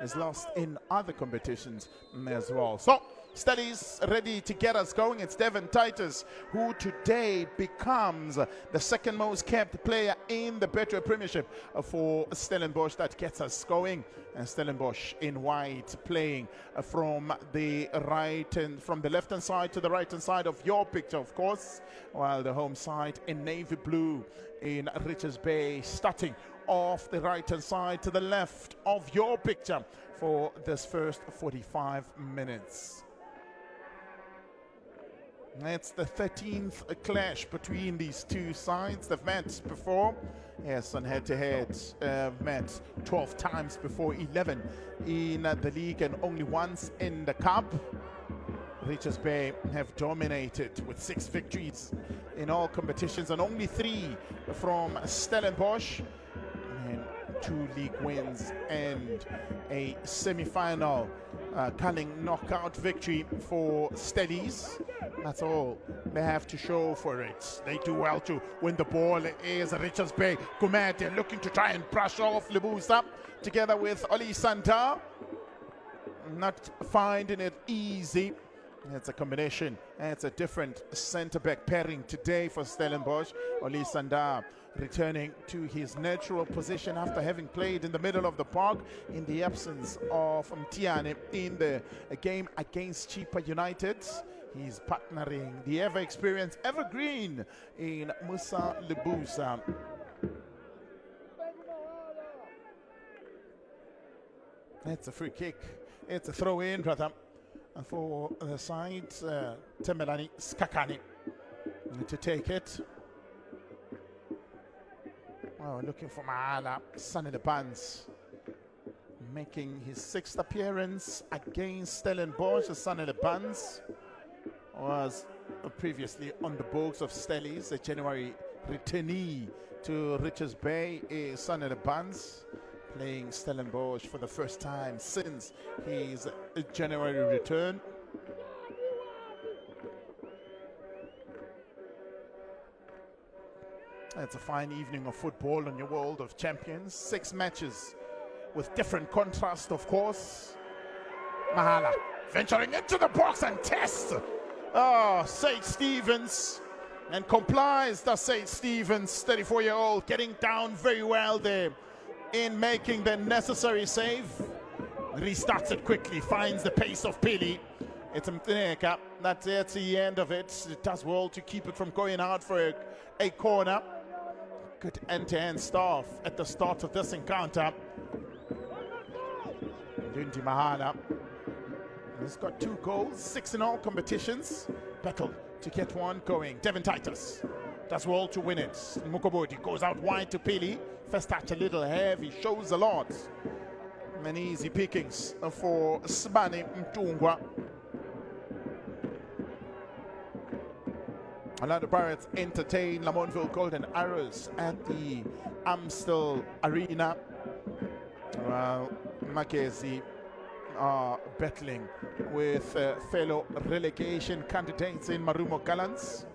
has lost in other competitions as well. So Stelli's ready to get us going. It's Devin Titus, who today becomes the second most kept player in the Betway Premiership for Stellenbosch. That gets us going. And Stellenbosch in white, playing from the right and from the left hand side to the right hand side of your picture, of course, while the home side in navy blue in Richards Bay, starting off the right hand side to the left of your picture for this first 45 minutes. It's the 13th clash between these two sides. They've met before. Yes, on head-to-head, met 12 times before, 11 in the league and only once in the cup. Richards Bay have dominated with 6 victories in all competitions and only 3 from Stellenbosch. And 2 league wins and a semi-final cunning knockout victory for Stellies. That's all they have to show for it. They do well to win the ball. It is Richards Bay. Gumete looking to try and brush off Lebusa together with Oli Santa. Not finding it easy. It's a combination. It's a different centre-back pairing today for Stellenbosch. Oli Sanda returning to his natural position after having played in the middle of the park in the absence of Mtiane in the game against Chipa United. He's partnering the ever-experienced Evergreen in Musa Lebusa. It's a free kick. It's a throw-in, brother. And for the side, Temelani Skakani to take it. Oh, looking for Maala, Sunny the Buns, making his 6th appearance against Stellenbosch. Sunny the Buns was previously on the books of Stellies. A January returnee to Richards Bay is Sunny the Buns, playing Stellenbosch for the first time since his January return. It's a fine evening of football on your World of Champions. 6 matches with different contrast, of course. Mahala venturing into the box and tests. Oh, Sage Stevens, and complies, does Sage Stevens, 34-year-old, getting down very well there in making the necessary save. Restarts it quickly, finds the pace of Pili. It's Mtineka. That's the end of it. It does well to keep it from going out for a corner. Good end-to-end stuff at the start of this encounter. Dundi Mahala. He's got 2 goals, 6 in all competitions. Battle to get one going. Devin Titus does well to win it. Mukobodi goes out wide to Pili. First touch a little heavy, shows a lot. Many easy pickings for Sibani Mtungwa. Orlando Pirates entertain Lamontville Golden Arrows at the Amstel Arena. Well, Makezi are battling with fellow relegation candidates in Marumo Gallants.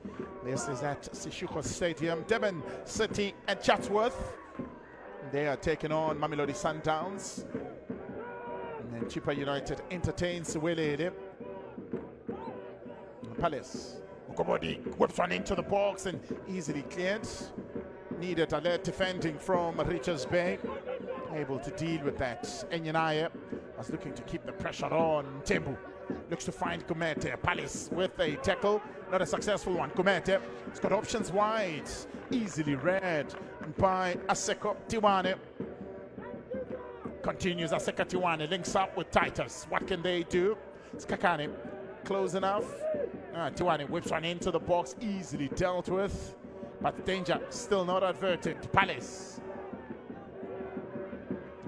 This is at Sishuko Stadium. Devon City at Chatsworth. They are taking on Mamelodi Sundowns. And then Chipa United entertains Welede. Palace. Mukobodi whips one into the box and easily cleared. Needed alert defending from Richards Bay. Able to deal with that. Enyanaya was looking to keep the pressure on. Tembu looks to find Gumete. Palace with a tackle. Not a successful one. Gumete has got options wide. Easily read by Aseko Tiwane. Continues Aseko Tiwane. Links up with Titus. What can they do? Skakani close enough. Tiwane whips one into the box. Easily dealt with. But danger still not averted. Palace.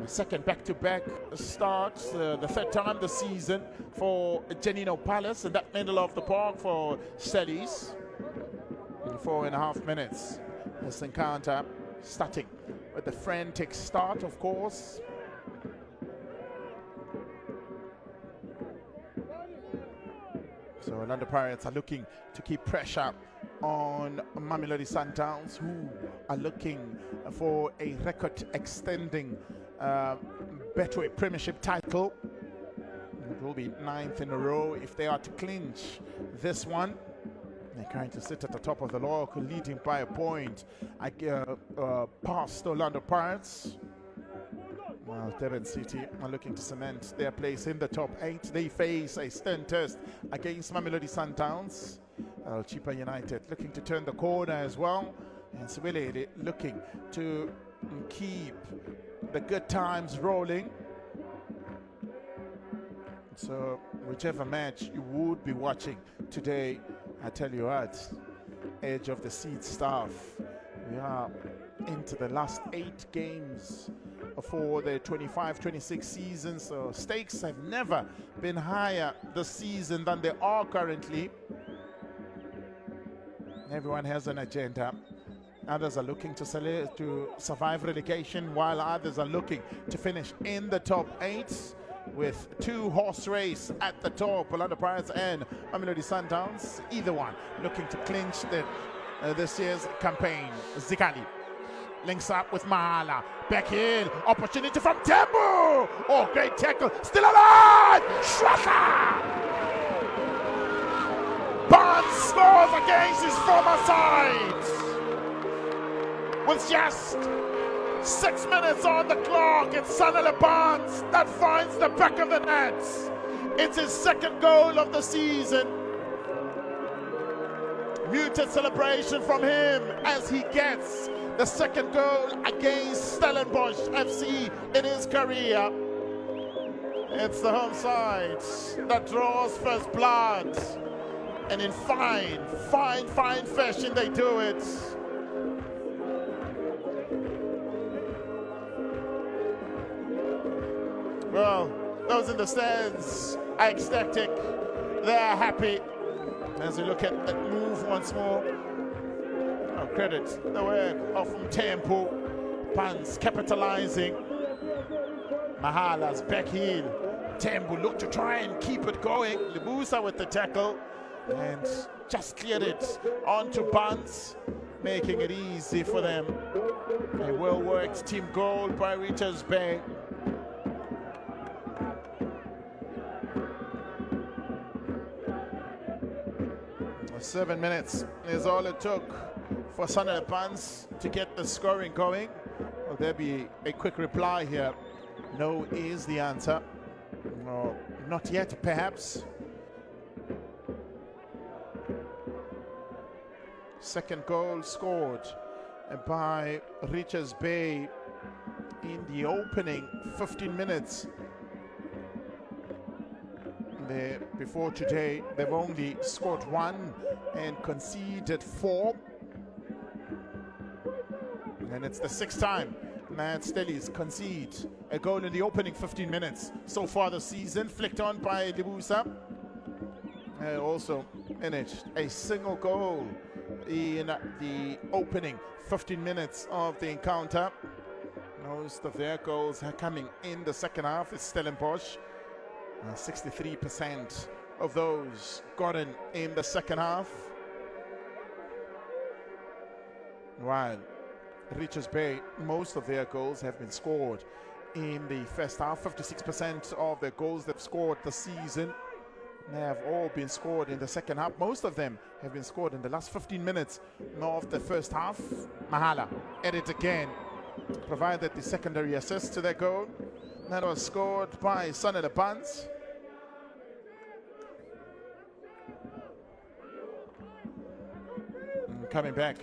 Second back-to-back start, the 3rd time this season for Janino Palace in that middle of the park for Stellies. In 4.5 minutes, this encounter starting with the frantic start, of course. So Orlando Pirates are looking to keep pressure on Mamelodi Sundowns, who are looking for a record-extending Betway Premiership title. It will be 9th in a row if they are to clinch this one. They're going to sit at the top of the log, leading by a point past Orlando Pirates. Well, Devon City are looking to cement their place in the top 8. They face a stern test against Mamelodi Sundowns. Chipa United looking to turn the corner as well. And Siwelele looking to keep the good times rolling. So whichever match you would be watching today, I tell you what, edge of the seat stuff. We are into the last 8 games for the 25-26 season, so stakes have never been higher this season than they are currently. Everyone has an agenda. Others are looking to survive relegation, while others are looking to finish in the top 8 with 2-horse race at the top, Orlando Pirates and Mamelodi Sundowns. Either one looking to clinch this year's campaign. Zikali links up with Mahala. Back heel. Opportunity from Tembu. Oh, great tackle. Still alive. Shwaka. Barnes scores against his former side. With just 6 minutes on the clock, it's Sanele Barnes that finds the back of the net. It's his 2nd goal of the season. Muted celebration from him as he gets the 2nd goal against Stellenbosch FC in his career. It's the home side that draws first blood. And in fine fashion they do it. Well, those in the stands are ecstatic. They're happy. As we look at that move once more. Oh, credit the work of Tempo. Pans capitalizing. Mahala's back heel. Tempo look to try and keep it going. Libusa with the tackle. And just cleared it onto Pans, making it easy for them. A well-worked team goal by Richards Bay. 7 minutes is all it took for Sanele Barnes to get the scoring going. Will there be a quick reply here? No is the answer. No, not yet, perhaps. 2nd goal scored by Richards Bay in the opening 15 minutes. Before today, they've only scored 1 and conceded 4. And it's the 6th time that Stellies concede a goal in the opening 15 minutes so far this season, flicked on by Libusa. Also in it, a single goal in the opening 15 minutes of the encounter. Most of their goals are coming in the second half. It's Stellenbosch. 63% of those gotten in the second half. While Richards Bay, most of their goals have been scored in the first half. 56% of the goals they've scored this season have all been scored in the second half. Most of them have been scored in the last 15 minutes of the first half. Mahala at it again, provided the secondary assist to their goal. That was scored by Sanele Barnes. Coming back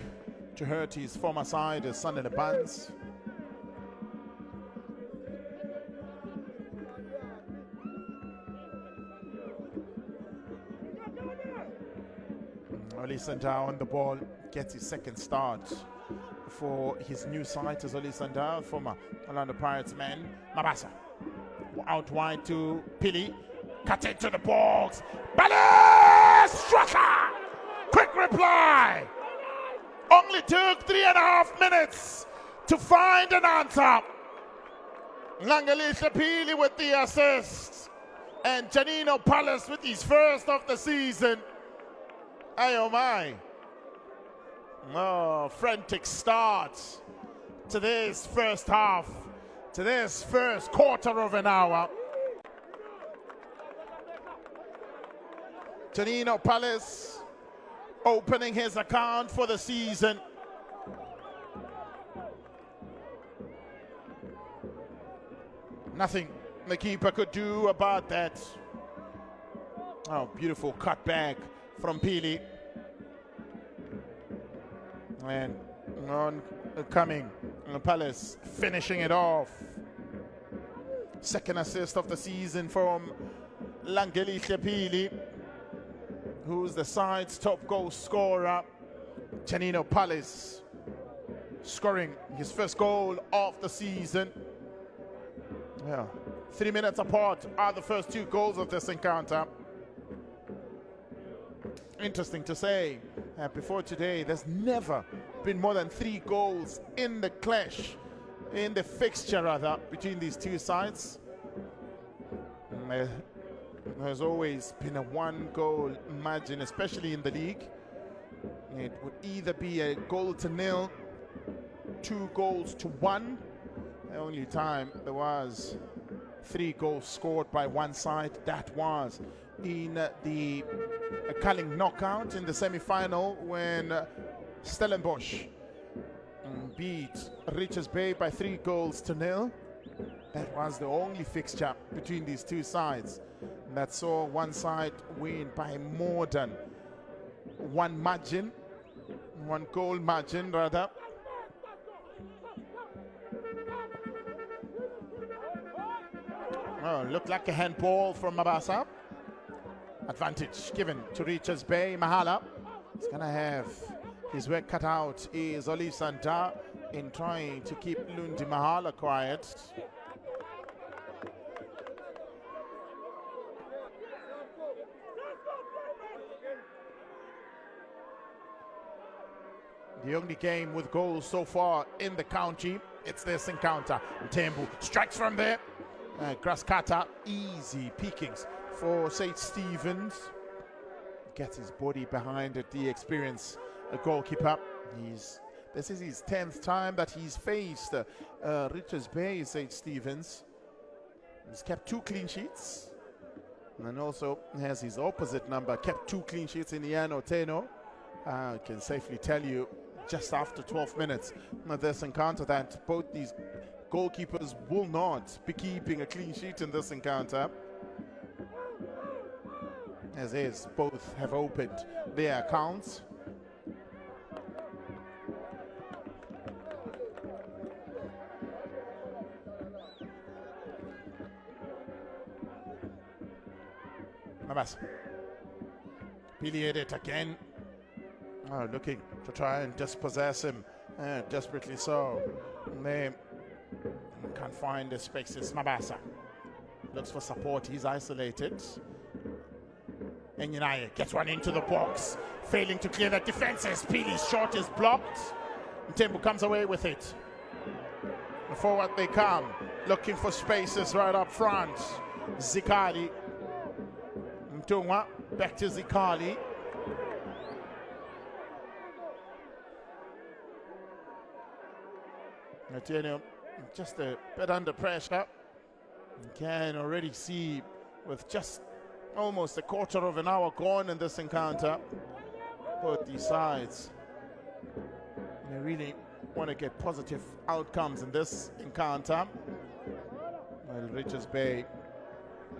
to hurt his former side is Sanele Barnes. Olisanda on the ball, gets his 2nd start for his new side as Olisanda, former Orlando Pirates man. Mabasa out wide to Pili, cut into the box. Bale Straka! Quick reply! Only took 3.5 minutes to find an answer. Langalisha Pili with the assist. And Janino Palace with his 1st of the season. Ay, oh my. Oh, frantic start to this first half. to this first quarter of an hour. Tonino Palace opening his account for the season. Nothing the keeper could do about that. Oh, beautiful cut back from Pili. And on coming, Palace finishing it off. Second assist of the season from Langeli Pili, who's the side's top goal scorer. Tonino Palace scoring his first goal of the season. Yeah, 3 minutes apart are the first two goals of this encounter. Interesting to say, before today, there's never been more than 3 goals in the clash, in the fixture rather, between these two sides. There's always been a 1-goal margin, especially in the league. It would either be a 0-0, 2-1. The only time there was 3 goals scored by one side, that was in the Culling knockout in the semi-final when Stellenbosch beat Richards Bay by 3-0. That was the only fixture between these two sides that saw one side win by more than 1 goal margin rather. Oh, looked like a handball from Mabasa. Advantage given to Richards Bay. Mahala is going to have his work cut out. Is Oli Santa in trying to keep Lundi Mahala quiet. The only game with goals so far in the county, it's this encounter. Tembu strikes from there. Graskata, easy peekings for St. Stephen's. Gets his body behind it, the experienced goalkeeper. This is his 10th time that he's faced Richards Bay, St. Stephen's. He's kept 2 clean sheets. And also has his opposite number, kept 2 clean sheets in Iano Teno. I can safely tell you, just after 12 minutes of this encounter, that both these goalkeepers will not be keeping a clean sheet in this encounter. As is, both have opened their accounts. Navas. Pili it again. Oh, looking to try and dispossess him. Desperately so. They can't find the spaces. Mabasa looks for support. He's isolated. Enyinaye gets one into the box, failing to clear the defenses. Pili's shot is blocked. Tembu comes away with it. Forward they come, looking for spaces right up front. Zikali. Mtungwa back to Zikali. Etienne just a bit under pressure. You can already see with just almost a quarter of an hour gone in this encounter, both these sides, they really want to get positive outcomes in this encounter. Well, Richards Bay,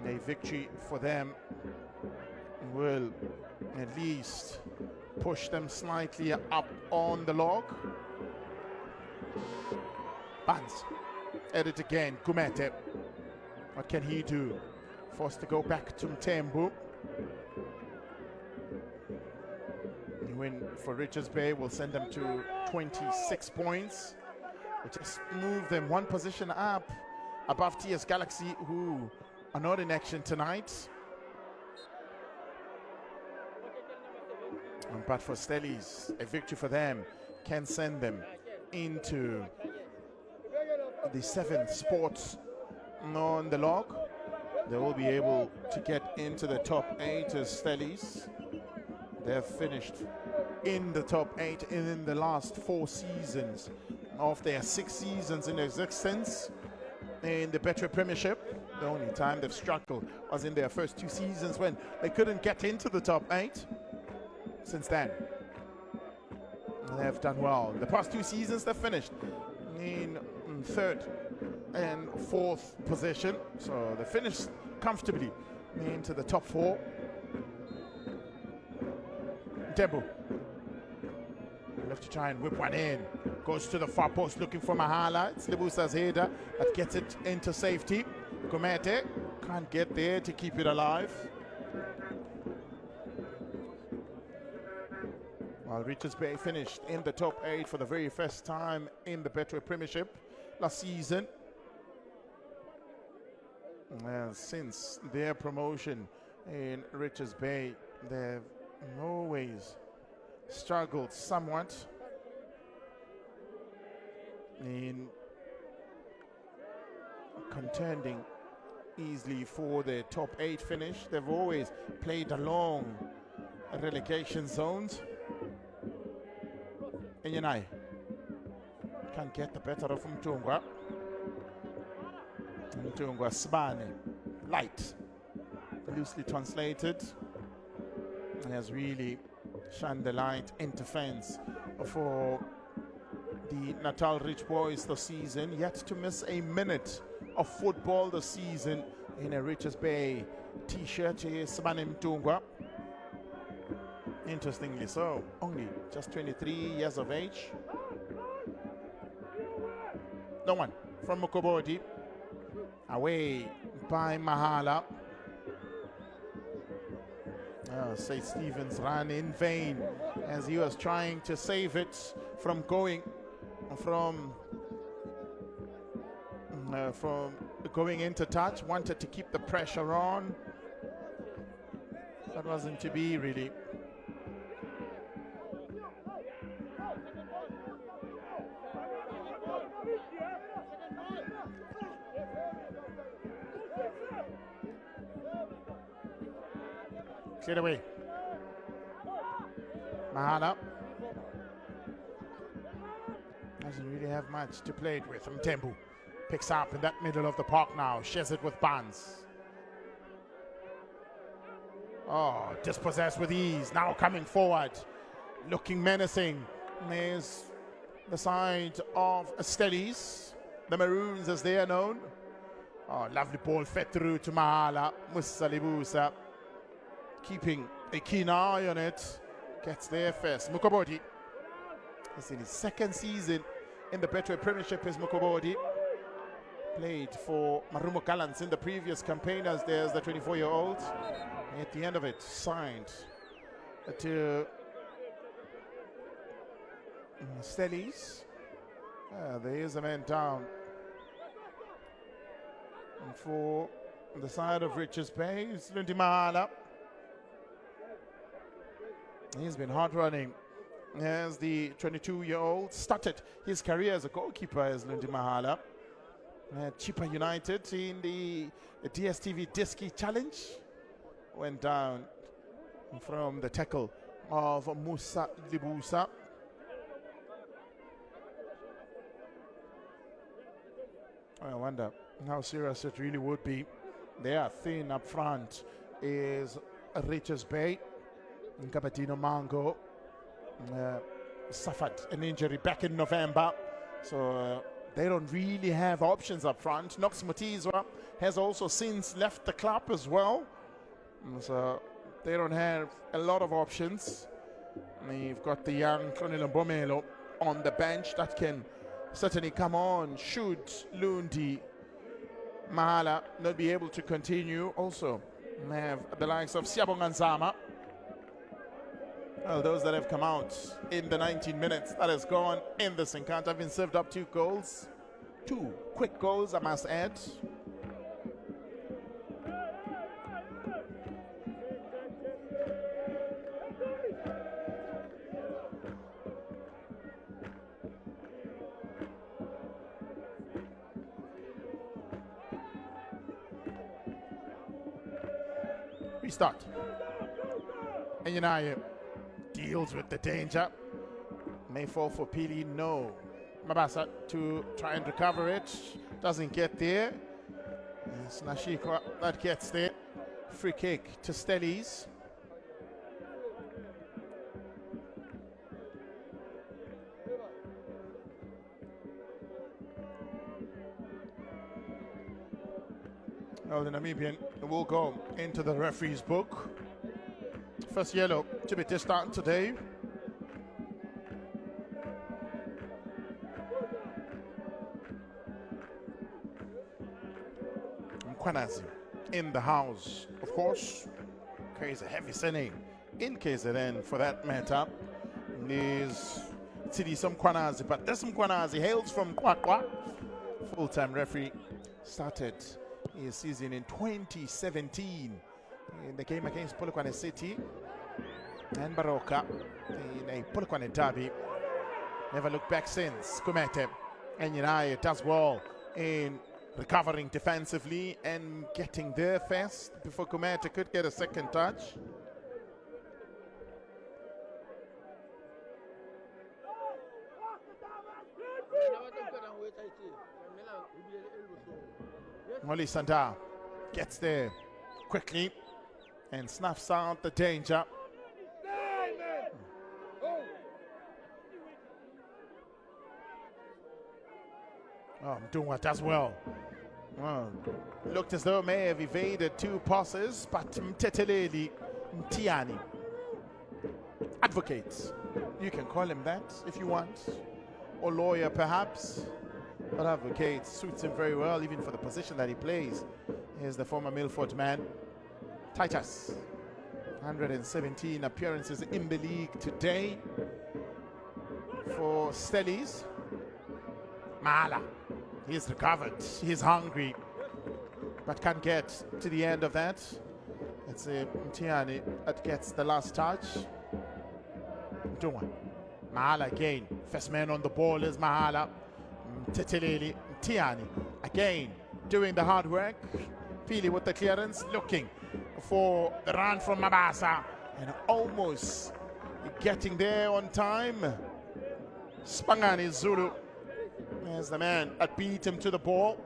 a victory for them will at least push them slightly up on the log. Bans at it again. Gumete, what can he do? Forced to go back to Mtembu. The win for Richards Bay will send them to 26 points. Will just move them 1 position up above TS Galaxy, who are not in action tonight. But for Stellies, a victory for them can send them into the 7th spot on the log. They will be able to get into the top 8 as Stellies. They've finished in the top 8 in the last 4 seasons of their 6 seasons in existence. in the Betway Premiership. The only time they've struggled was in their first 2 seasons when they couldn't get into the top 8. Since then, they've done well. The past 2 seasons, they've finished in 3rd and 4th position. So they finished comfortably into the top 4. Tembu. Left to try and whip one in. Goes to the far post looking for Mahala. It's Lebusa's header that gets it into safety. Gomete can't get there to keep it alive. While Richards Bay finished in the top 8 for the very first time in the Betway Premiership last season. Since their promotion in Richards Bay, they've always struggled somewhat in contending easily for the top 8 finish. They've always played along relegation zones. And Yanai can't get the better of Mtungwa. Mtungwa Sibane, light, loosely translated, has really shined the light into fence for the Natal Rich Boys this season. Yet to miss a minute of football this season in a Richards Bay t-shirt. Sibane Mtungwa, interestingly so, only just 23 years of age. No one from Mukobodi. Away by Mahala. St. Stephen's ran in vain as he was trying to save it from going into touch. Wanted to keep the pressure on. That wasn't to be, really. Cleared away. Mahala doesn't really have much to play it with. Mtembu picks up in that middle of the park now. Shares it with Barnes. Oh, dispossessed with ease. Now coming forward. Looking menacing. There's the side of Stellies. The Maroons as they are known. Oh, lovely ball fed through to Mahala. Musa Lebusa keeping a keen eye on it. Gets there first. Mukobodi. It's in his 2nd season in the Betway Premiership as Mukobodi. Played for Marumo Gallants in the previous campaign as there's the 24-year-old. At the end of it, signed to Stellies. There is a man down. And for the side of Richards Bay, it's Lundi Mahala. He's been hard running as the 22-year-old. Started his career as a goalkeeper as Lundi Mahala. Chipa United in the DSTV Diski Challenge. Went down from the tackle of Musa Lebusa. I wonder how serious it really would be. They are thin up front is Richards Bay. Gabatino Mango suffered an injury back in November, so they don't really have options up front. Knox Mutizwa has also since left the club as well, so they don't have a lot of options. You've got the young Cronel Mbomelo on the bench that can certainly come on should Lundi Mahala not be able to continue. Also have the likes of Siabonga Nzama. Well, those that have come out in the 19 minutes that has gone in this encounter have been served up 2 goals. 2 quick goals, I must add. Restart. And United deals with the danger. May fall for Pili, no. Mabasa to try and recover it. doesn't get there. It's Nashikwa that gets there. Free kick to Stellies. Well, the Namibian will go into the referee's book. First yellow to be dished out today. Mkwanazi in the house, of course. Carries a heavy sending in KZN for that matter. Is Tidisa Mkwanazi, but this Mkwanazi hails from Kwakwa. Full-time referee, started his season in 2017 in the game against Polokwane City and Baroka in a Polokwane derby. Never looked back since. Kumete and United does well in recovering defensively and getting there first before Kumete could get a second touch. Molly Sanda gets there quickly and snuffs out the danger. Oh, Mdungwa does well. Looked as though may have evaded two passes, but Mteteleli Mtiani advocates. You can call him that if you want, or lawyer perhaps. But advocate suits him very well, even for the position that he plays. Here's the former Milford man, Titus. 117 appearances in the league today for Stellies. Mala, he's recovered, he's hungry, but can't get to the end of that. It's Mtiani that gets the last touch. Mdungwa. Mahala again, first man on the ball is Mahala. Teteleli Mtiani again doing the hard work. Pili with the clearance, looking for the run from Mabasa and almost getting there on time. Spangani Zulu is the man that beat him to the ball.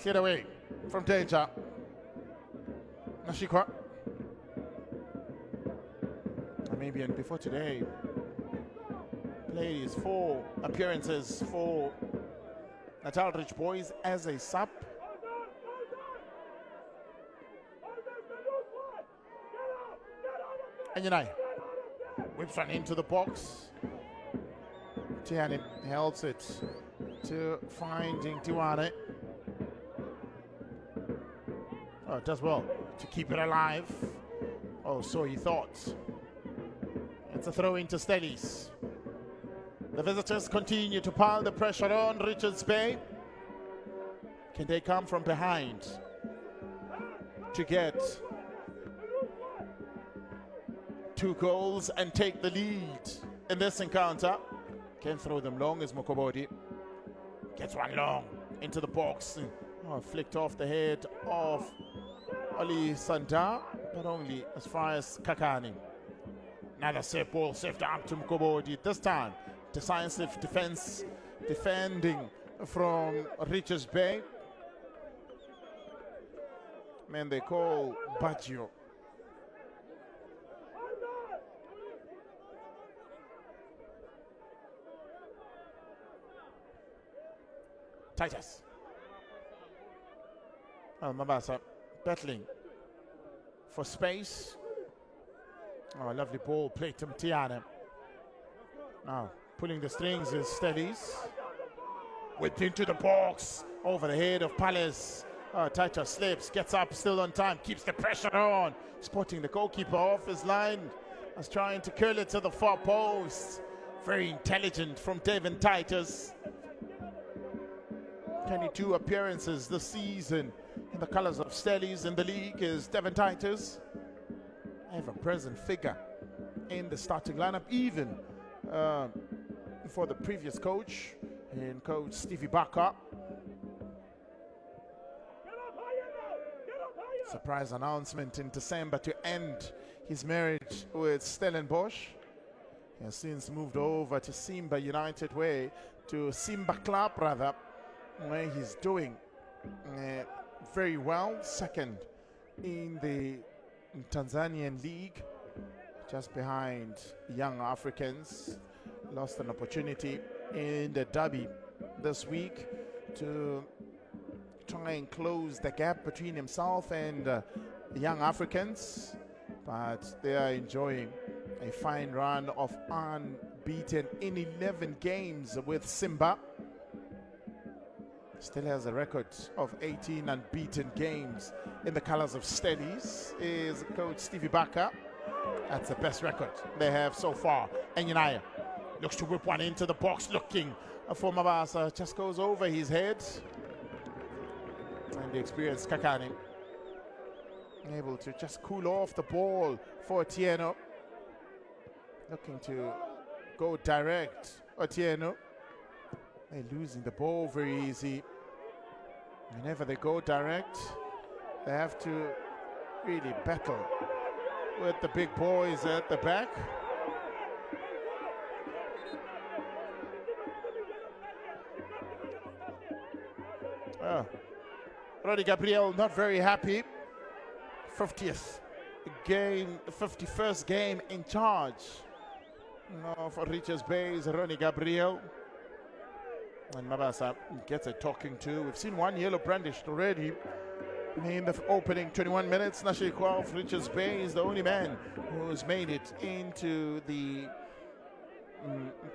Cleared away from danger. Nashikwa. Namibian before today played his 4 appearances for Natal Rich Boys as a sub. And Unai whips one into the box. Tiani helps it to finding Tiwane. Oh, does well to keep it alive. Oh, so he thought. It's a throw into Stellies. The visitors continue to pile the pressure on Richards Bay. Can they come from behind to get 2 goals and take the lead in this encounter? Can throw them long as Mokobodi gets one long into the box. Oh, flicked off the head of Ali Sanda, but only as far as Kakani. Another set ball saved up to Mkobodi. This time, decisive defending from Richards Bay. Man, they call Baggio. Titus. Oh, Mabasa battling for space. Oh, a lovely ball played to Mtiana. Now, pulling the strings is Stellies. Whipped into the box, over the head of Palace. Oh, Titus slips, gets up, still on time, keeps the pressure on. Spotting the goalkeeper off his line. Was trying to curl it to the far post. Very intelligent from Devin Titus. 22 appearances this season in the colors of Stellies in the league is Devin Titus. Ever-present figure in the starting lineup, even for the previous coach, and Coach Stevie Barker. Surprise announcement in December to end his marriage with Stellenbosch. He has since moved over to Simba United way, to Simba Club rather, where he's doing very well, second in the Tanzanian league, just behind Young Africans. Lost an opportunity in the derby this week to try and close the gap between himself and the Young Africans, but they are enjoying a fine run of unbeaten in 11 games with Simba. Still has a record of 18 unbeaten games in the colors of Stellies. Is coach Stevie Baka. That's the best record they have so far. And Unai looks to whip one into the box, looking for Mabasa. Just goes over his head. And the experienced Kakani able to just cool off the ball for Otieno. Looking to go direct. Otieno. They're losing the ball very easy. Whenever they go direct, they have to really battle with the big boys at the back. Ronnie Gabriel not very happy. 50th game, 51st game in charge for Richards Bay's Ronnie Gabriel. And Mabasa gets a talking to. We've seen one yellow brandished already in the opening 21 minutes. Nashikwa of Richards Bay is the only man who's made it into the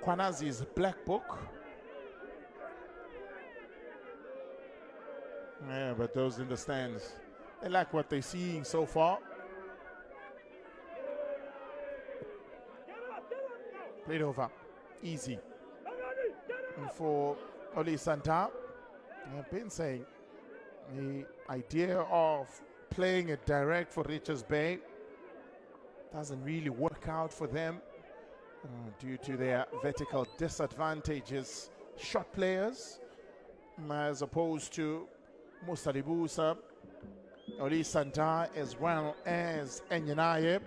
Kwanazi's black book. Yeah, but those in the stands, they like what they're seeing so far. Played over. Easy. And for Oli Santa, I've been saying the idea of playing it direct for Richards Bay doesn't really work out for them due to their vertical disadvantages. Shot players, as opposed to Musa Libusa, Oli Santa, as well as Enyanaye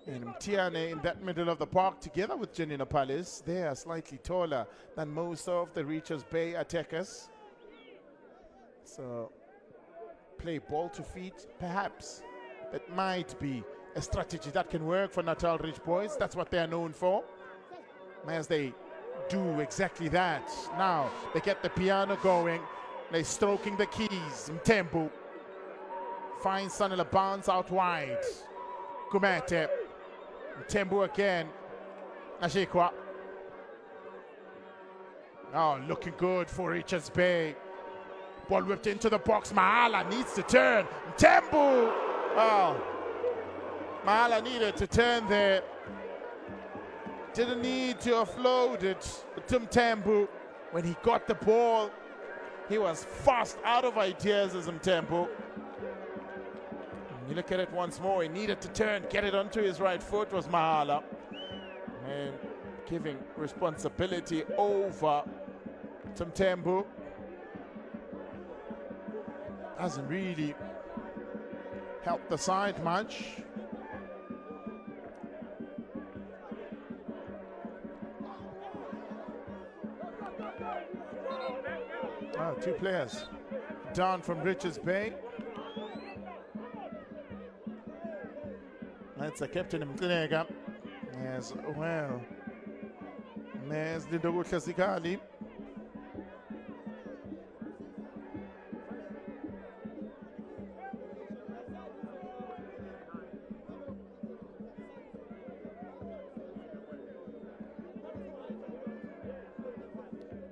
and Mtiane in that middle of the park, together with Janina Palace. They are slightly taller than most of the Richards Bay attackers. So play ball to feet, perhaps. That might be a strategy that can work for Natal Rich Boys. That's what they are known for. As they do exactly that. Now they get the piano going. They're stroking the keys. Mtembu finds Sanela bounce out wide. Kumete. Mtembu again. Nashikwa. Oh, looking good for Richards Bay. Ball whipped into the box. Mahala needs to turn. Mtembu. Oh. Mahala needed to turn there. Didn't need to offload it to Mtembu. When he got the ball, he was fast out of ideas as Mtembu. You look at it once more, he needed to turn, get it onto his right foot was Mahala. And giving responsibility over to Mtembu. Doesn't really help the side much. Oh, two players down from Richards Bay. That's a captain Mtinega as well. There's Lindogo Klasikali.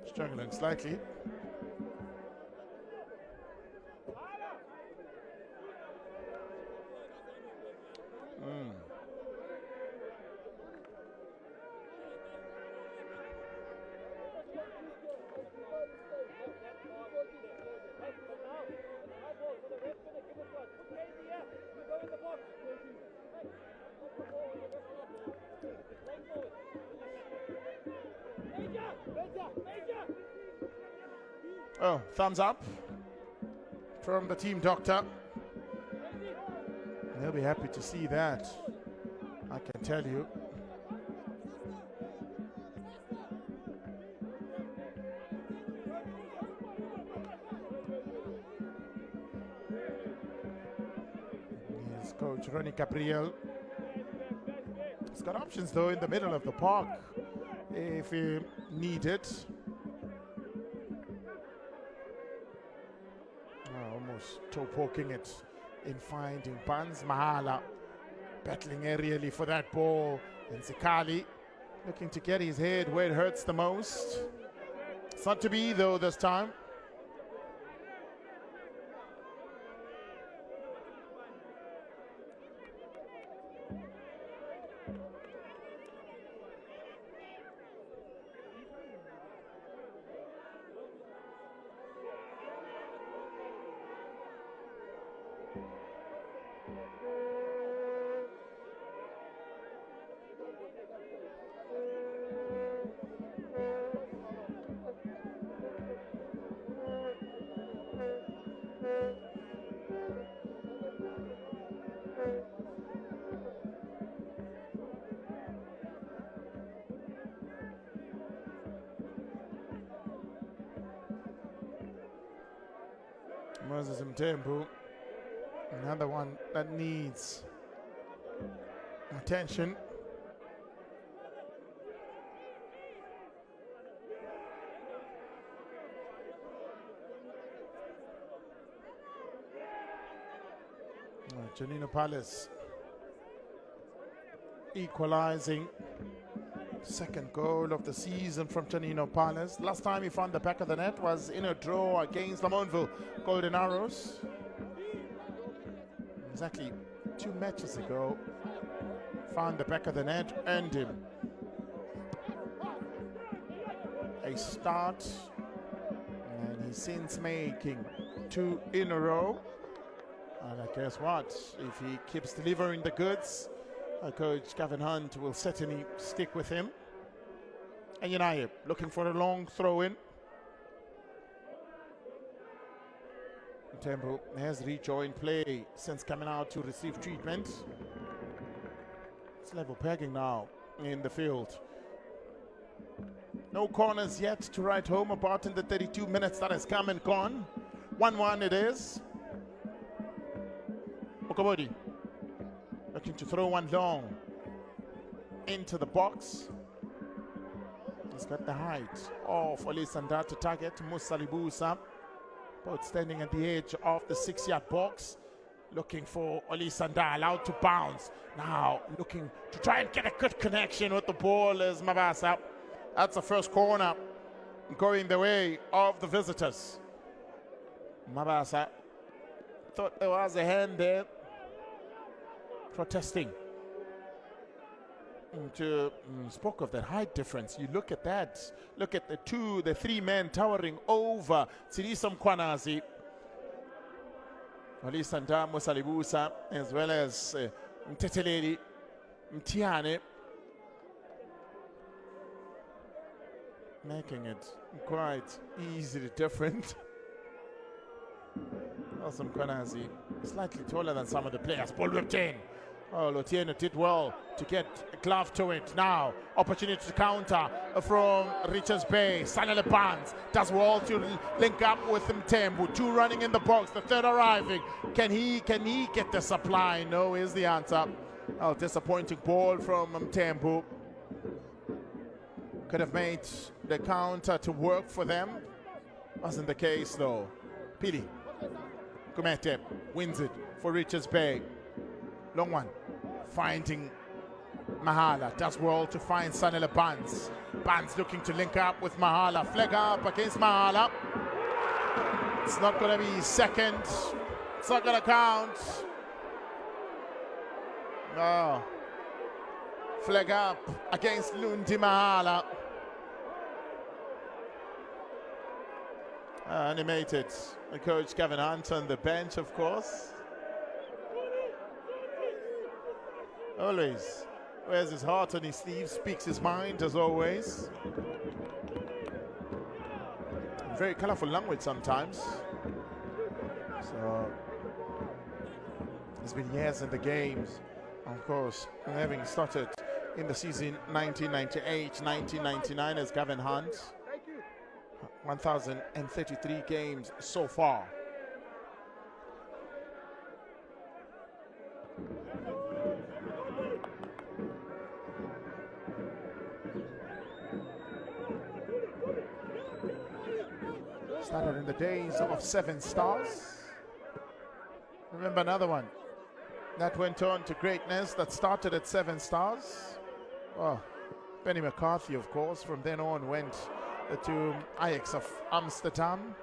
Struggling slightly. Oh, thumbs up from the team doctor. They'll be happy to see that, I can tell you. Here's Coach Ronnie Gabriel. He's got options though in the middle of the park if he need it. Almost toe poking it in finding Buns. Mahala battling aerially for that ball, and Zikali looking to get his head where it hurts the most. It's not to be though this time. Moses Mtembu, another one that needs attention. Janino Palace equalizing. Second goal of the season from Janino Palace. Last time he found the back of the net was in a draw against Lamontville Golden Arrows. Exactly 2 matches ago. Found the back of the net, earned him a start, and he's since making 2 in a row. And I guess what? If he keeps delivering the goods, Coach Gavin Hunt will certainly stick with him. And United looking for a long throw in. Mtembu has rejoined play since coming out to receive treatment. It's level pegging now in the field. No corners yet to write home about in the 32 minutes that has come and gone. 1-1 it is. Okobodi looking to throw one long into the box. He's got the height of Olisanda to target Musa Libusa. Both standing at the edge of the 6-yard box. Looking for Olisanda, allowed to bounce. Now looking to try and get a good connection with the ball is Mabasa. That's the first corner going the way of the visitors. Mabasa thought there was a hand there. Protesting. Spoke of that height difference. You look at that. Look at the 3 men towering over Tsirisa Mkwanazi, Olisanda Musalibusa, as well as Mteteleli Mtiane, making it quite easily different. Also Mkwanazi slightly taller than some of the players. Ball whipped in. Oh, Lotieno did well to get a glove to it. Now, opportunity to counter from Richards Bay. Sanele Barnes does well to link up with Mtembu. 2 running in the box, the 3rd arriving. Can he get the supply? No is the answer. Oh, disappointing ball from Mtembu. Could have made the counter to work for them. Wasn't the case though. Pili Kumete wins it for Richards Bay. Long one, finding Mahala, does well to find Sanele Barnes. Barnes looking to link up with Mahala. Flag up against Mahala. It's not going to be second. It's not going to count. No. Flag up against Lundi Mahala. Animated. The coach Gavin Hunt on the bench, of course. Always wears his heart on his sleeve, speaks his mind as always. Very colorful language sometimes. So There's been years in the games. Of course, having started in the season 1998, 1999 as Gavin Hunt. 1,033 games so far. Started in the days of 7 stars. Remember another one that went on to greatness that started at 7 stars? Oh, Benny McCarthy, of course. From then on went to Ajax of Amsterdam.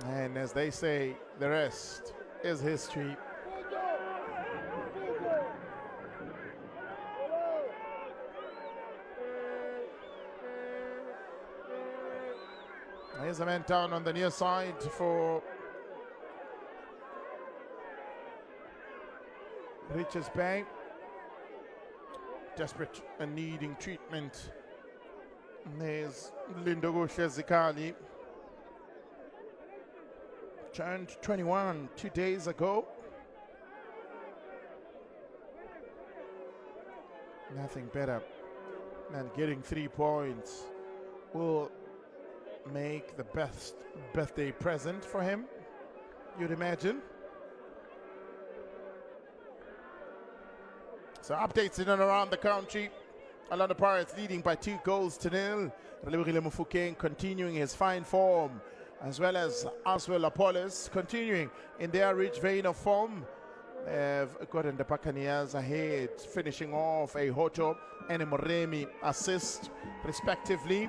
And as they say, the rest is history. Here's a man down on the near side for Richards Bay. Desperate and needing treatment. And there's Lindogo Shezikali. Turned 21 2 days ago. Nothing better than getting 3 points. Will make the best birthday present for him, you'd imagine. So updates in and around the country. Orlando Pirates leading by 2-0. Relebogile Mofokeng continuing his fine form, as well as Aswell Apollos continuing in their rich vein of form. They've gotten the Buccaneers ahead, finishing off a Hoto and a Moremi assist, respectively.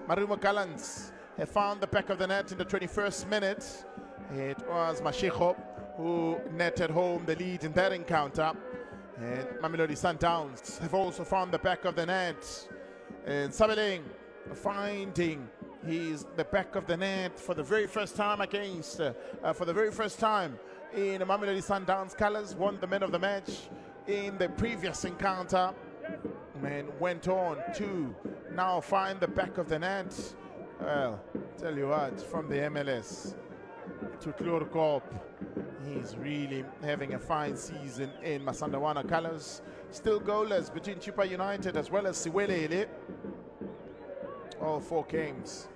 Marumo Gallants have found the back of the net in the 21st minute. It was Mashiko who netted home the lead in that encounter. And Mamelodi Sundowns have also found the back of the net. And Sabeling finding the back of the net for the very first time for the very first time in Mamelodi Sundowns colours. Won the man of the match in the previous encounter. And went on to now find the back of the net. Well, tell you what, from the MLS to Klurkop, he's really having a fine season in Masandawana colours. Still goalless between Chipa United as well as Siwele. All 4 games,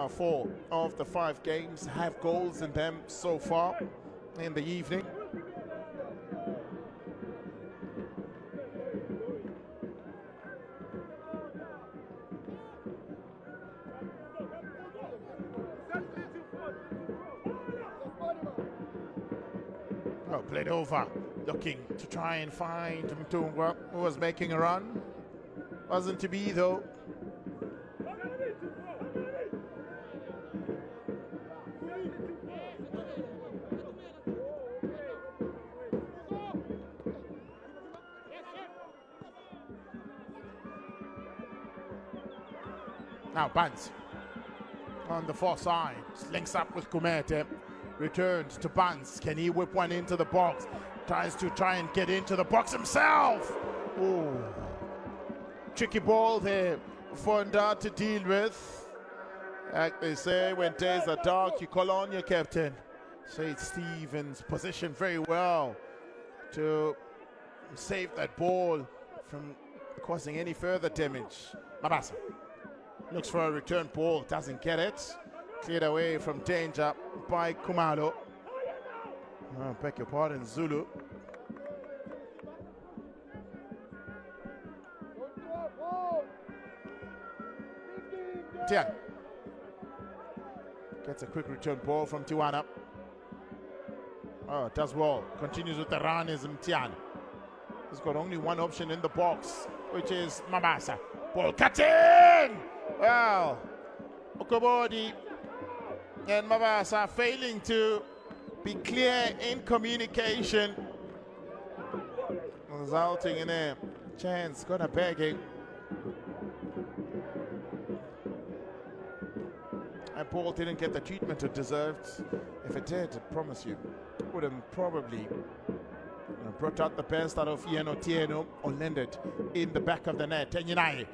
4 of the 5 games have goals in them so far in the evening. Played over, looking to try and find Mtungwa, who was making a run. Wasn't to be, though. Now Bunce on the far side, links up with Kumete. Returns to Bunce. Can he whip one into the box? Tries to try and get into the box himself. Ooh. Tricky ball there for Nda to deal with. Like they say, when days are dark, you call on your captain. Shade Stevens positioned very well to save that ball from causing any further damage. Mabasa looks for a return ball, doesn't get it. Cleared away from danger by Kumalo. Beg your pardon, Zulu. Tian gets a quick return ball from Tiwana. Oh, does well. Continues with the run is Mtian. He's got only one option in the box, which is Mabasa. Ball cutting! Well, Okobodi and Mabasa failing to be clear in communication, resulting in a chance. Gonna beg it. And Paul didn't get the treatment it deserved. If it did, I promise you, would have probably brought out the best out of Ian Otieno or landed in the back of the net. And Unai,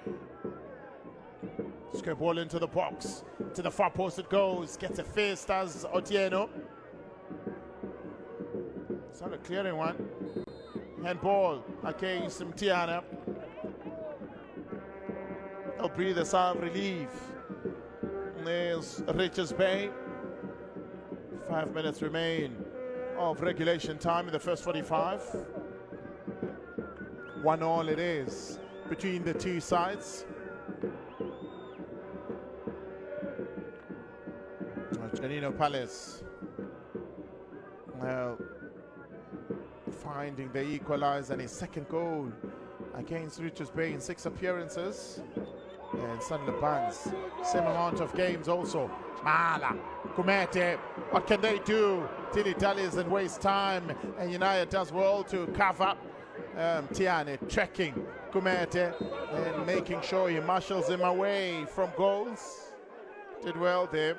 square ball into the box. To the far post it goes. Gets a fist as Otieno. clearing one. Handball against Mtiana. He'll breathe a sigh of relief. There's Richards Bay. 5 minutes remain of regulation time in the first 45. 1-1 it is between the two sides. Janino Palace well finding the equalizer and his second goal against Richards Bay in 6 appearances. And Stellenbosch, same amount of games also. Mala, Kumete, what can they do? Tilly tallies and waste time, and United does well to cover. Tiane checking Kumete and making sure he marshals him away from goals. Did well there.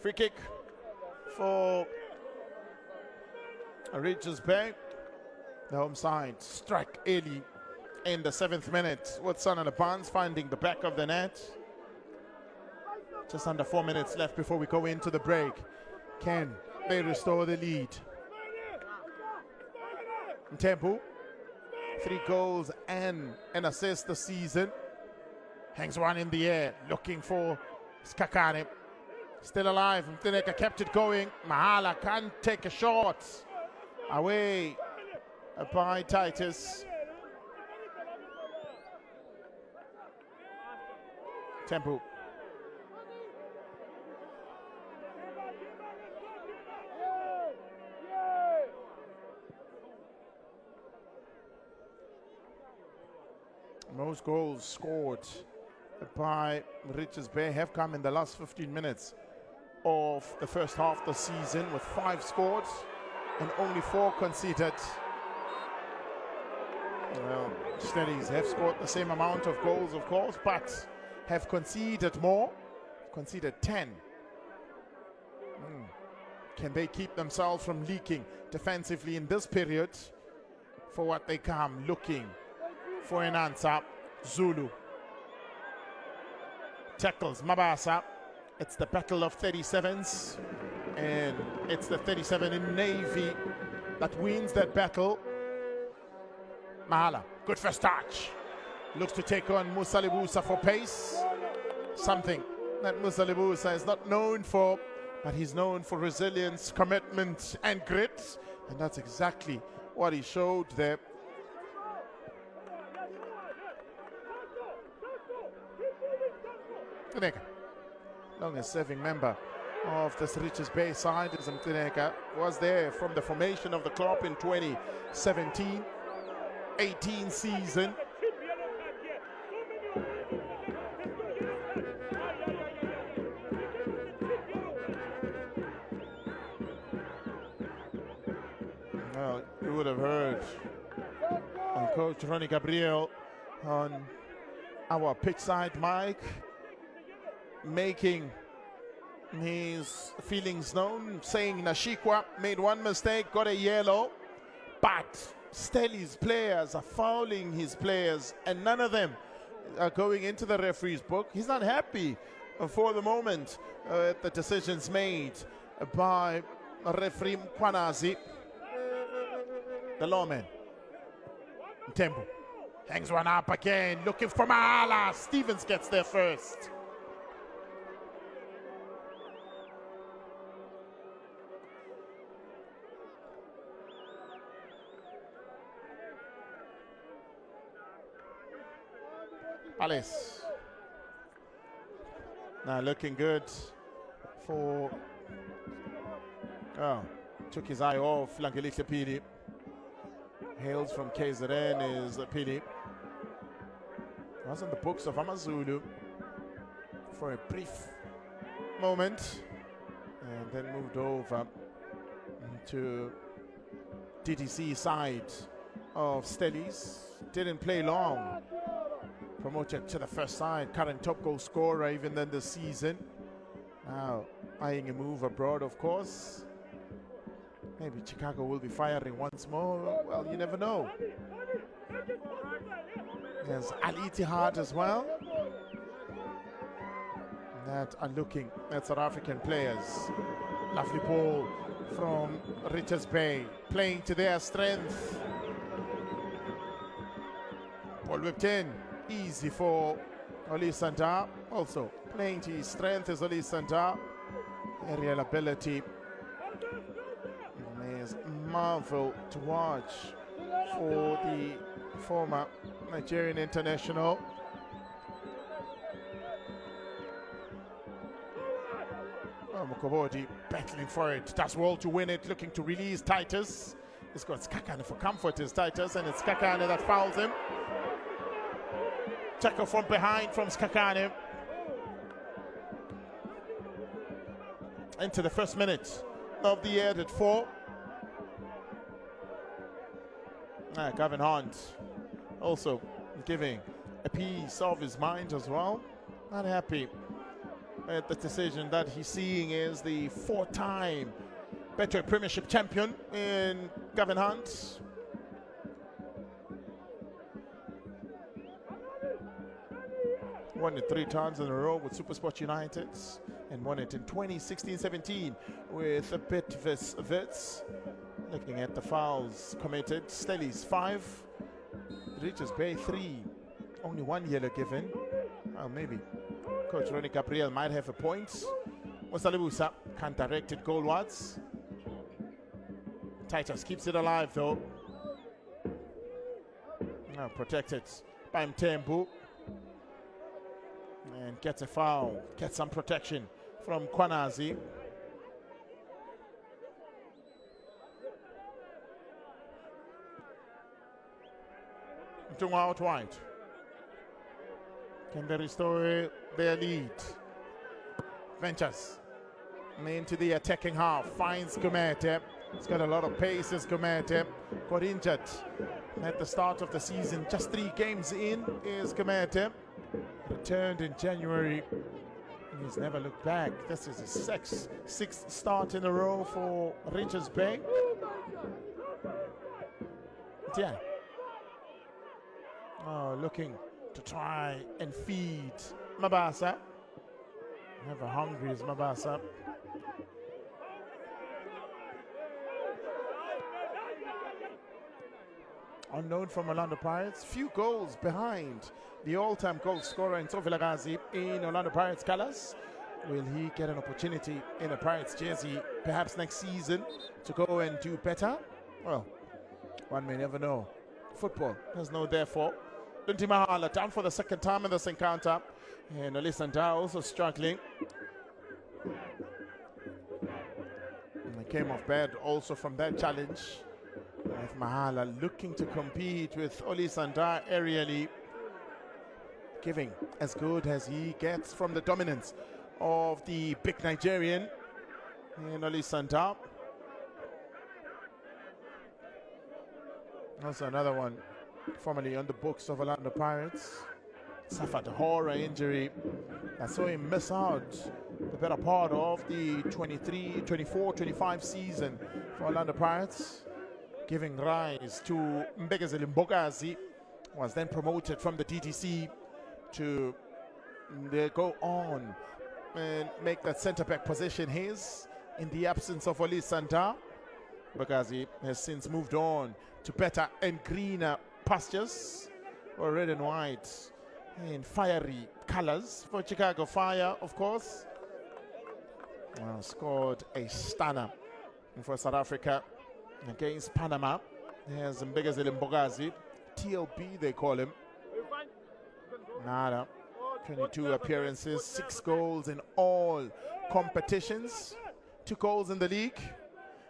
Free kick for Richards Bay. The home side strike early in the 7th minute with Son of the Barnes finding the back of the net. Just under 4 minutes left before we go into the break. Can they restore the lead? Tempo, 3 goals and an assist this season. Hangs one in the air, looking for Skakane. Still alive. Mtineka kept it going. Mahala can't take a shot. Away by Titus. Tempo. Most goals scored by Richards Bay have come in the last 15 minutes of the first half of the season, with 5 scored and only 4 conceded. Well, Stellies have scored the same amount of goals, of course, but have conceded more, conceded 10. Can they keep themselves from leaking defensively in this period? For what they come looking for an answer. Zulu tackles Mabasa. It's the battle of 37s, and it's the 37 in Navy that wins that battle. Mahala, good first touch. Looks to take on Musa Libusa for pace. Something that Musa Libusa is not known for, but he's known for resilience, commitment, and grit. And that's exactly what he showed there. Mtineka, longest serving member of this Richards Bay side, is Mtineka, was there from the formation of the club in 2017-18 season. Well, you would have heard Coach Ronnie Gabriel on our pitch side mic, making his feelings known, saying Nashikwa made one mistake, got a yellow, but Stelli's players are fouling his players, and none of them are going into the referee's book. He's not happy for the moment at the decisions made by referee Mkwanazi. The lawman, Tempo, hangs one up again, looking for Mahala. Stevens gets there first. Palace now looking good for, took his eye off Langelihle Pili. Hails from KZN is Pili. Was in the books of Amazulu for a brief moment and then moved over to DTC side of Stellies. Didn't play long. Promoted to the first side, current top goal scorer even than this season. Now eyeing a move abroad, of course. Maybe Chicago will be firing once more. Well, you never know. There's Al Ittihad as well that are looking at South African players. Lovely ball from Richards Bay, playing to their strength. Ball whipped in, easy for Oli Sandar. Also playing to his strength is Oli Sandar. Aerial ability is marvel to watch for the former Nigerian international. Mukobodi battling for it. Does well to win it, looking to release Titus. It's got Skakane for comfort, is Titus, and it's Skakane that fouls him. Tackle from behind from Skakane. Into the first minute of the added 4. Gavin Hunt also giving a piece of his mind as well. Not happy at the decision that he's seeing is the 4-time Betway Premiership champion in Gavin Hunt. Won it 3 times in a row with SuperSport United and won it in 2016-17 with a bit Wits. Looking at the fouls committed, Stellies 5, Richards Bay 3, only 1 yellow given. Well, maybe Coach Ronnie Gabriel might have a point. Musalibusa can't direct it goalwards. Titus keeps it alive though. Now protected by Mtembu. And gets a foul, gets some protection from Kwanazi. Mtunga out wide. Can they restore their lead? Ventures into the attacking half, finds Gumete. He's got a lot of pace, is Gumete. Got injured at the start of the season. Just 3 games in is Gumete. Returned in January. He's never looked back. This is his 6th start in a row for Richards Bay. Yeah. Oh, looking to try and feed Mabasa. Never hungry is Mabasa. Unknown from Orlando Pirates, few goals behind the all-time goal scorer in Vilakazi in Orlando Pirates colors. Will he get an opportunity in a Pirates jersey perhaps next season to go and do better? Well, one may never know. Football has no therefore. Lunti Mahala down for the 2nd time in this encounter. And Olisanda also struggling. And came off bad also from that challenge. With Mahala looking to compete with Oli Sandar aerially, giving as good as he gets from the dominance of the big Nigerian in Oli Sandar. Also another one formerly on the books of Orlando Pirates. Suffered a horror injury that saw him miss out the better part of the 24-25 season for Orlando Pirates, giving rise to Mbegezeli Mbokazi, was then promoted from the DTC to go on and make that centre-back position his in the absence of Oli Sandar. Mbokazi has since moved on to better and greener pastures, or red and white in fiery colors for Chicago Fire, of course. Well, scored a stunner for South Africa against Panama. There's Mbegezeli Mbokazi, TLB they call him. Nada, 22 appearances, 6 goals in all competitions, 2 goals in the league.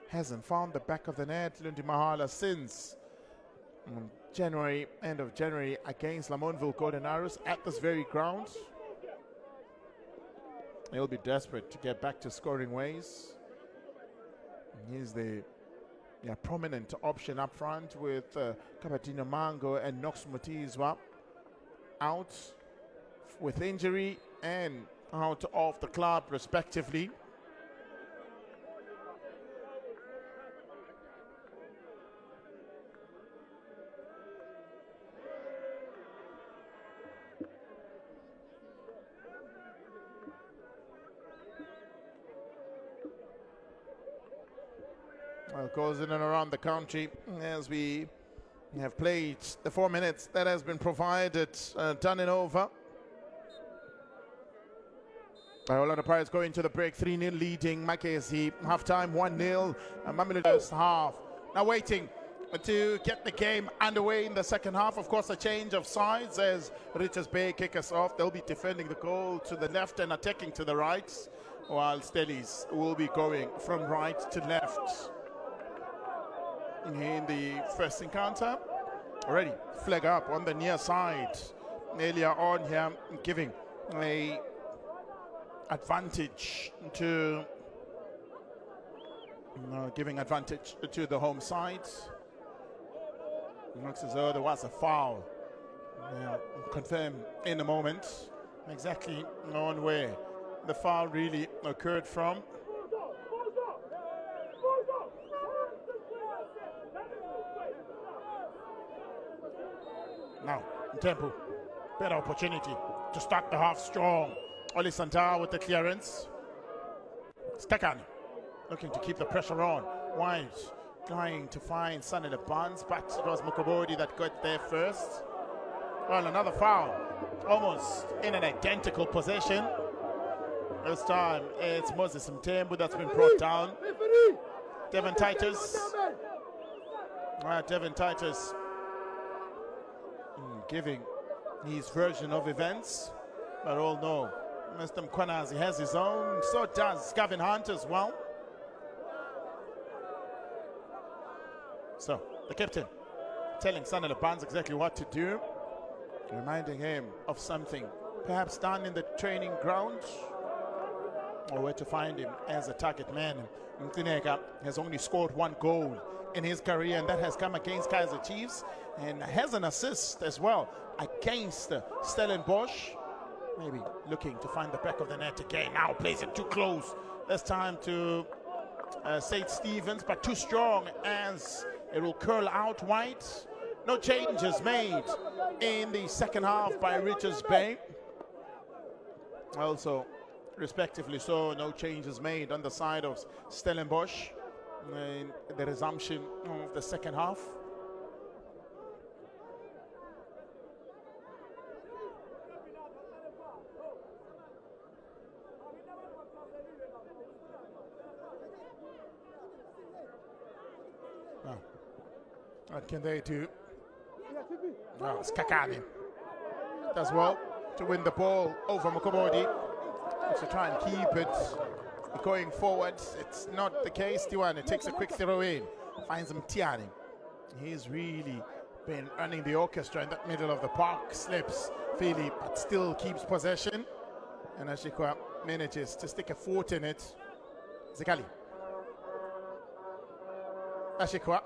Hasn't found the back of the net, Lundi Mahala, since January, end of January, against Lamontville Golden Arrows at this very ground. He'll be desperate to get back to scoring ways. He's the prominent option up front with Kabatino Mango and Knox Mutizwa out with injury and out of the club respectively. Well, goes in and around the country as we have played the 4 minutes that has been provided, done and over. Orlando Pirates going to the break, 3-0 leading Makezi. Half-time, 1-0. Mamelodi first half. Now waiting to get the game underway in the second half. Of course, a change of sides as Richards Bay kick us off. They'll be defending the goal to the left and attacking to the right, while Stellies will be going from right to left. In the first encounter, already flag up on the near side earlier on here, giving a advantage to the home side. It looks as though there was a foul. Confirm in a moment exactly on where the foul really occurred from. Now, Temple, better opportunity to start the half strong. Oli Santar with the clearance. Stakani looking to keep the pressure on. White trying to find Sun in the buns, but it was Mukobodi that got there first. Well, another foul, almost in an identical possession. This time it's Moses Mtembu that's been brought down. Devin Titus. Devin Titus giving his version of events, but all know Mr. Mkwanazi has his own, so does Gavin Hunt as well. So the captain telling Sanele Barnes exactly what to do, reminding him of something perhaps done in the training ground, or where to find him as a target man. Mtineka has only scored 1 goal in his career, and that has come against Kaizer Chiefs, and has an assist as well against Stellenbosch. Maybe looking to find the back of the net again. Now plays it too close. This time to Sade Stevens, but too strong as it will curl out wide. No changes made in the second half by Richards Bay. Also, respectively so, no changes made on the side of Stellenbosch in the resumption of the second half. What can they do? Oh, Skakani does well to win the ball over Mukobodi. To try and keep it going forward. It's not the case. Tiwane takes a quick throw in, finds Mtiani. He's really been running the orchestra in that middle of the park. Slips freely, but still keeps possession. And Ashikwa manages to stick a foot in it. Zekali. Ashikwa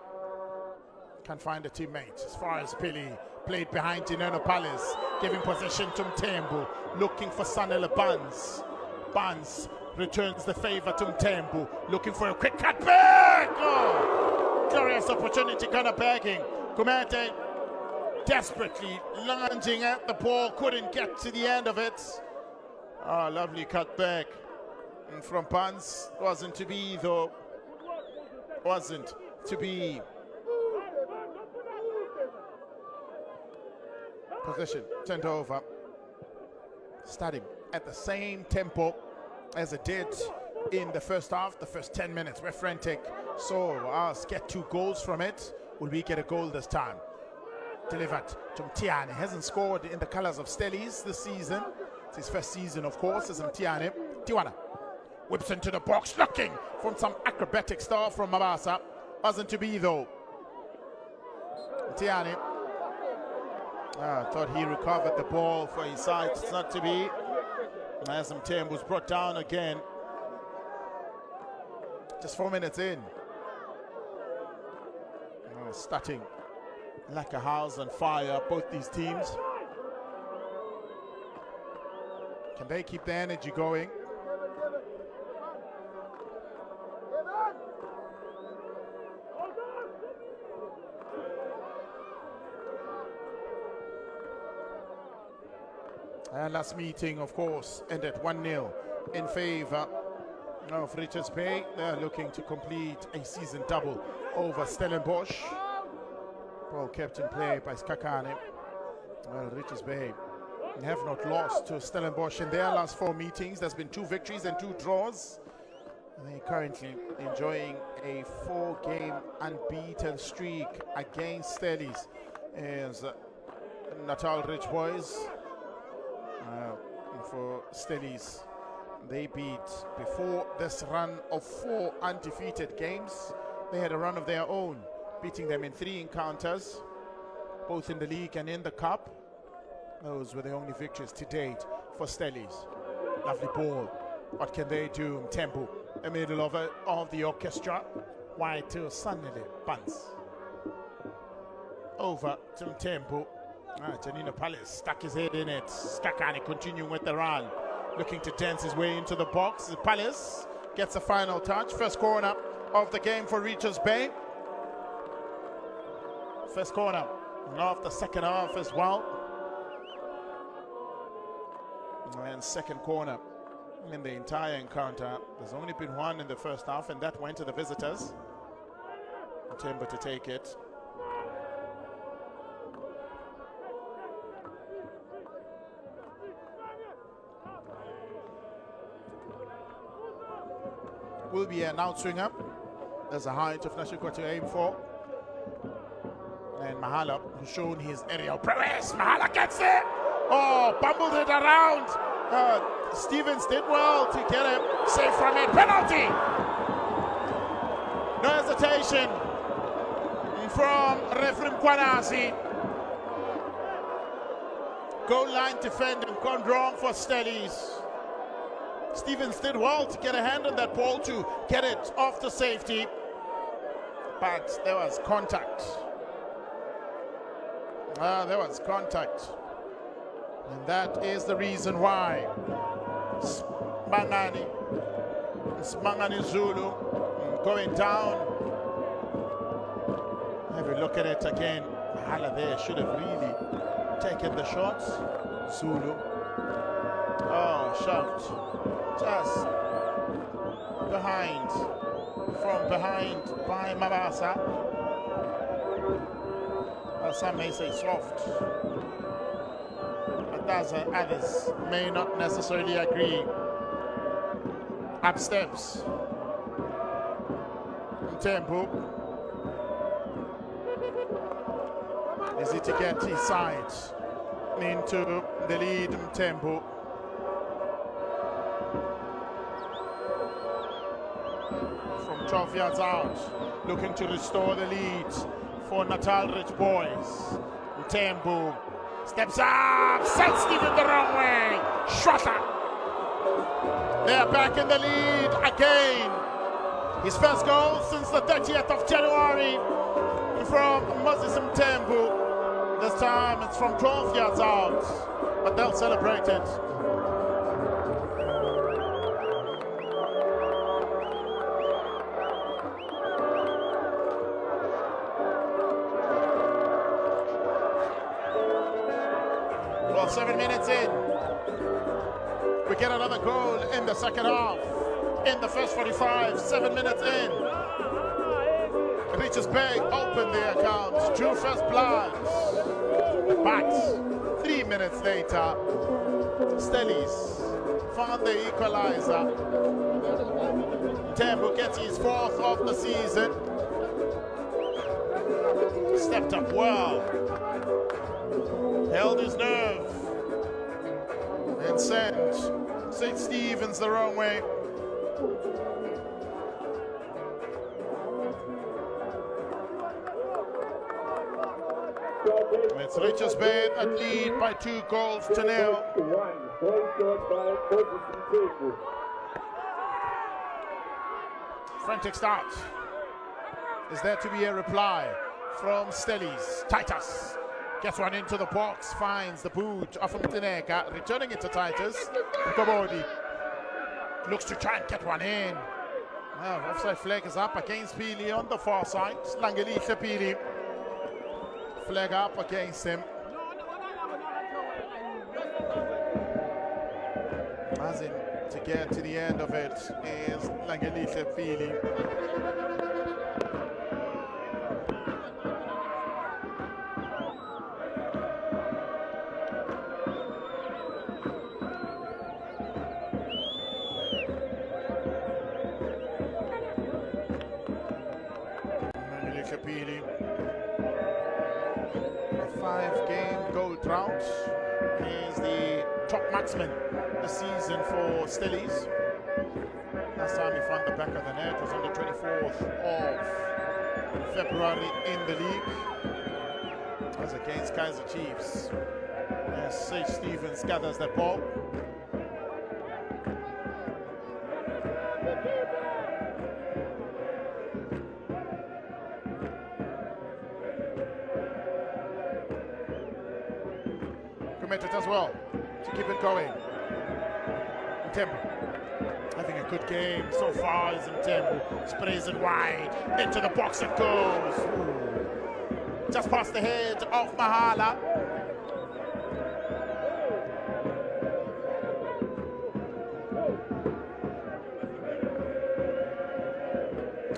can't find a teammate. As far as Pili played behind Dineno Palace, giving possession to Mtembu, looking for Sanele Barnes. Barnes returns the favor to Mtembu, looking for a quick cut back. Oh, glorious opportunity, kind of begging. Kumete desperately lunging at the ball, couldn't get to the end of it. Oh, lovely cut back. And from Barnes, wasn't to be though. Wasn't to be. Possession turned over, starting at the same tempo as it did in the first half. The first 10 minutes were frantic, so us get 2 goals from it. Will we get a goal this time? Delivered to Mtiani. Hasn't scored in the colors of Stellies this season. It's his first season, of course, as Mtiani. Tiwana whips into the box, looking from some acrobatic style from Mabasa. Wasn't to be though. Mtiani thought he recovered the ball for his side. It's not to be. As Mtembu was brought down again. Just 4 minutes in. Starting like a house on fire, both these teams. Can they keep the energy going? And last meeting, of course, ended 1-0 in favor of Richards Bay. They're looking to complete a season double over Stellenbosch. Ball kept in play by Skakane. Well, Richards Bay have not lost to Stellenbosch in their last 4 meetings. There's been 2 victories and 2 draws. They're currently enjoying a 4-game unbeaten streak against Stellies as Natal Rich Boys. For Stellies, they beat, before this run of 4 undefeated games, they had a run of their own, beating them in 3 encounters, both in the league and in the cup. Those were the only victories to date for Stellies. Lovely ball. What can they do? Tempo, the middle of the orchestra. Wide to Sanele Bunce. Over to Tempo. Janino Palace stuck his head in it. Skakane continuing with the run, looking to dance his way into the box. Palace gets a final touch. First corner of the game for Richards Bay. First corner of the second half as well. And second corner in the entire encounter. There's only been one in the first half, and that went to the visitors. Timber to take it. Will be an outswinger. There's a height of Nashikwa to aim for. And Mahala, who's shown his aerial prowess. Mahala gets it. Oh, bumbled it around. Stevens did well to get him safe from it. Penalty. No hesitation from referee Kwanasi. Goal line defending gone wrong for Stellies. Stevens did well to get a hand on that ball to get it off the safety, but there was contact. There was contact, and that is the reason why Smangani Zulu going down. Have a look at it again. Mahala there should have really taken the shots. Zulu. Oh, shot. Just behind, from behind by Mabasa. Well, some may say soft, but others may not necessarily agree. Up steps. Tempo. Is it to get his side into the lead? Tempo. From 12 yards out, looking to restore the lead for Natal Rich Boys. Tembu steps up, sends Stephen the wrong way. Shota. They're back in the lead again. His first goal since the 30th of January from Moses Tembu. This time it's from 12 yards out, but they'll celebrate it. Well, 7 minutes in, we get another goal in the second half. In the first 45, 7 minutes in, Richards Bay opened the account, drew first blood, but 3 minutes later, Stellies found the equalizer. Tembu gets his 4th of the season. Stepped up well, held his nerve, and sent St. Stevens the wrong way. It's Richards Bay at lead by 2 goals to 0. Frantic start. Is there to be a reply from Stellies? Titus gets one into the box, finds the boot of Mtineka, returning it to Titus. Kobodi looks to try and get one in. Offside flag is up against Pili on the far side. Langelisha Pili. Flag up against him. Mazin to to get to the end of it is Langelihle Pili. A 5-game goal drought. Is the top marksman this season for Stellies. Last time he found the back of the net was on the 24th of February in the league. As against Kaiser Chiefs. As Sage Stevens gathers that ball. Committed as well to keep it going. Mtembu having a good game so far is Mtembu. Sprays it wide into the box it goes. Ooh. Just past the head of Mahala.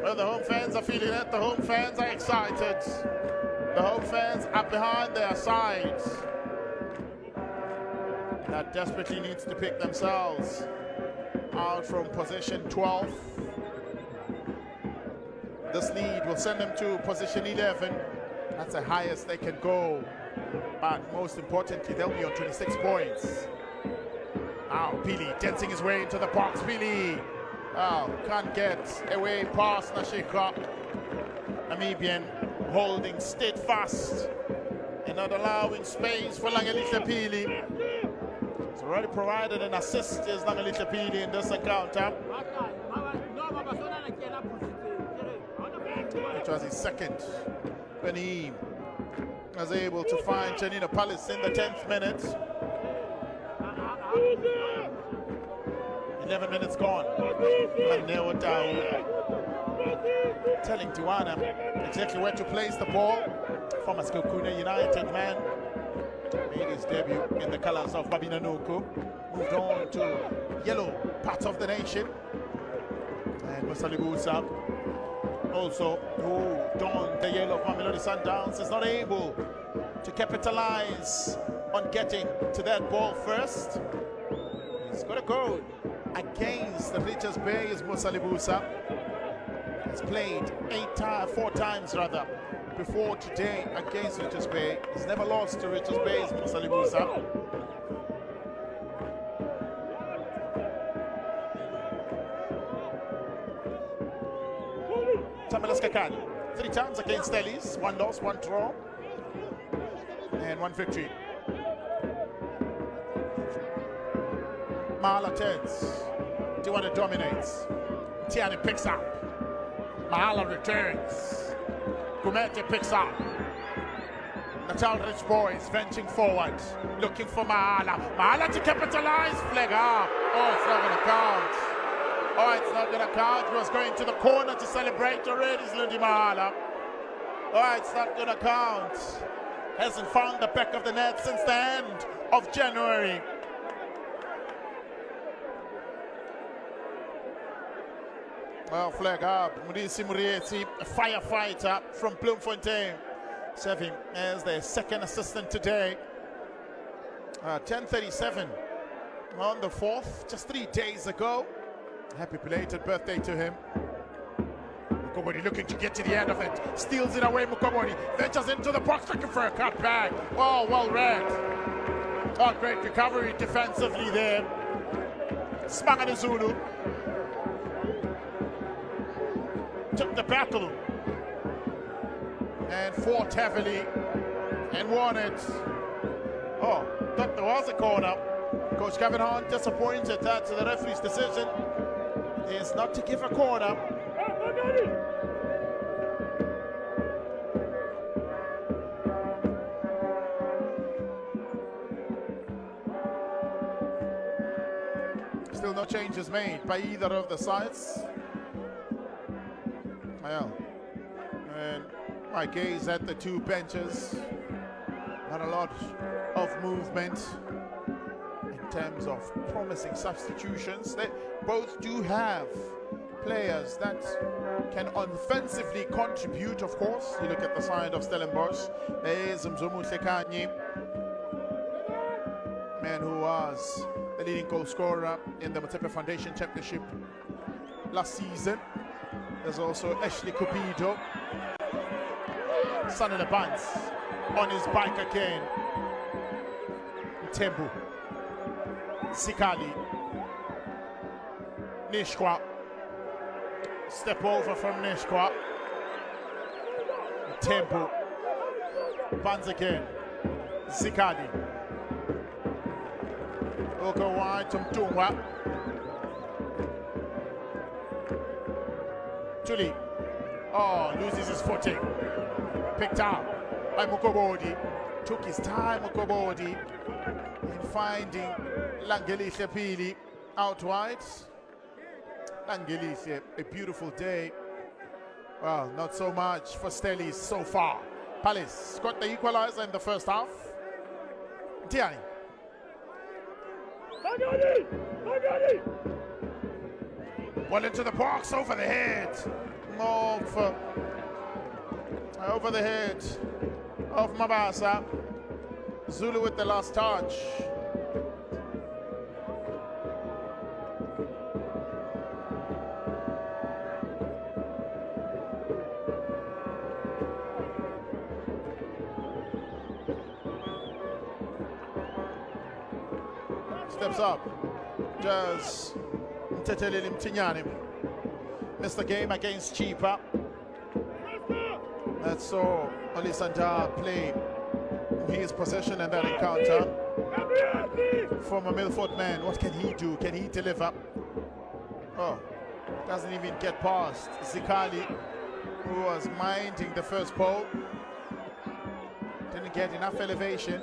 Well, the home fans are feeling it. The home fans are excited. The home fans are behind their sides. That desperately needs to pick themselves out from position 12. This lead will send them to position 11. That's the highest they can go. But most importantly, they'll be on 26 points. Now, Pili dancing his way into the box. Pili, can't get away past Nashika. Namibian holding steadfast and not allowing space for Langelihle Pili. He's already provided an assist as Langelihle Pili in this encounter. It was his second when he was able to find Janina Palace in the 10th minute. 11 minutes gone. And Neo down. Telling Tiwana exactly where to place the ball. Former Skokuna United man. Made his debut in the colors of Babina Nuku. Moved on to yellow part of the nation. And Musalibusa, also who donned the yellow of Mamelodi Sundowns, is not able to capitalize on getting to that ball first. He's got a goal against the Richards Bay is Musalibusa. He's played 4 times rather before today against Richards Bay. He's never lost to Richards Bay's Musalibusa. Tamalas Kakan, 3 times against Stellies, 1 loss, 1 draw, and 1 victory. Mahala turns. Tiwana dominates. Tiani picks up. Mahala returns. Gumete picks up. Natal Rich Boys venturing forward, looking for Mahala. Mahala to capitalize. Flag up. Oh, it's not going to count. Oh, it's not going to count. He was going to the corner to celebrate already, Lundi Mahala. Oh, it's not going to count. Hasn't found the back of the net since the end of January. Well, flag up. Murisi Murieti, a firefighter from Bloemfontein, serving as their second assistant today. 10:37 on the 4th, just 3 days ago. Happy belated birthday to him. Mukoboni looking to get to the end of it. Steals it away, Mukoboni. Ventures into the box looking for a cutback. Oh, well read. Oh, great recovery defensively there. Smangani Zulu took the battle and fought heavily and won it. Oh, thought there was a corner. Coach Kevin Hunt disappointed that the referee's decision is not to give a corner. Still no changes made by either of the sides. Well, and my gaze at the 2 benches. Not a lot of movement. And terms of promising substitutions. They both do have players that can offensively contribute, of course. You look at the side of Stellenbosch. There is Mzomu Sekanye, man who was the leading goal scorer in the Motepe Foundation Championship last season. There's also Ashley Cupido, son of the buns, on his bike again. Tembu, Sikali, Nishkwa, step over from Nishkwa, Tembu, buns again, Sikali, Oko wide to Mtungwa, Tuli, oh, loses his footing, picked up by Mukobodi, took his time, Mukobodi, in finding Langelihle Pili out wide. Langelihle, a beautiful day. Well, not so much for Stellies so far. Palace got the equalizer in the first half. Tiani. Well into the box, over the head. Over the head of Mabasa. Zulu with the last touch. Steps up. Does Mtetele Mtinyane. Missed the game against Chipa. That's so Olisanda play his possession and that encounter. Former Milford man, what can he do? Can he deliver? Oh, doesn't even get past Zikali, who was minding the first pole. Didn't get enough elevation.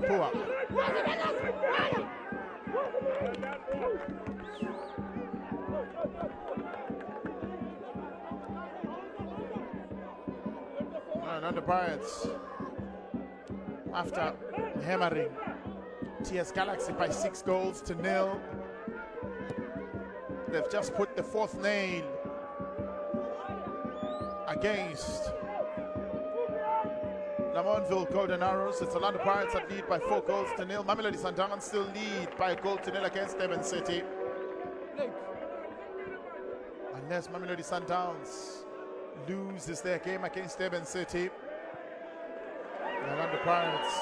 Poor. And the Pirates, after hammering TS Galaxy by 6-0, they've just put the fourth nail against Lamontville Golden Arrows. It's Orlando Pirates that lead by 4-0. Mamelodi Sundowns still lead by 1-0 against Durban City. Unless Mamelodi Sundowns loses their game against Durban City, Orlando Pirates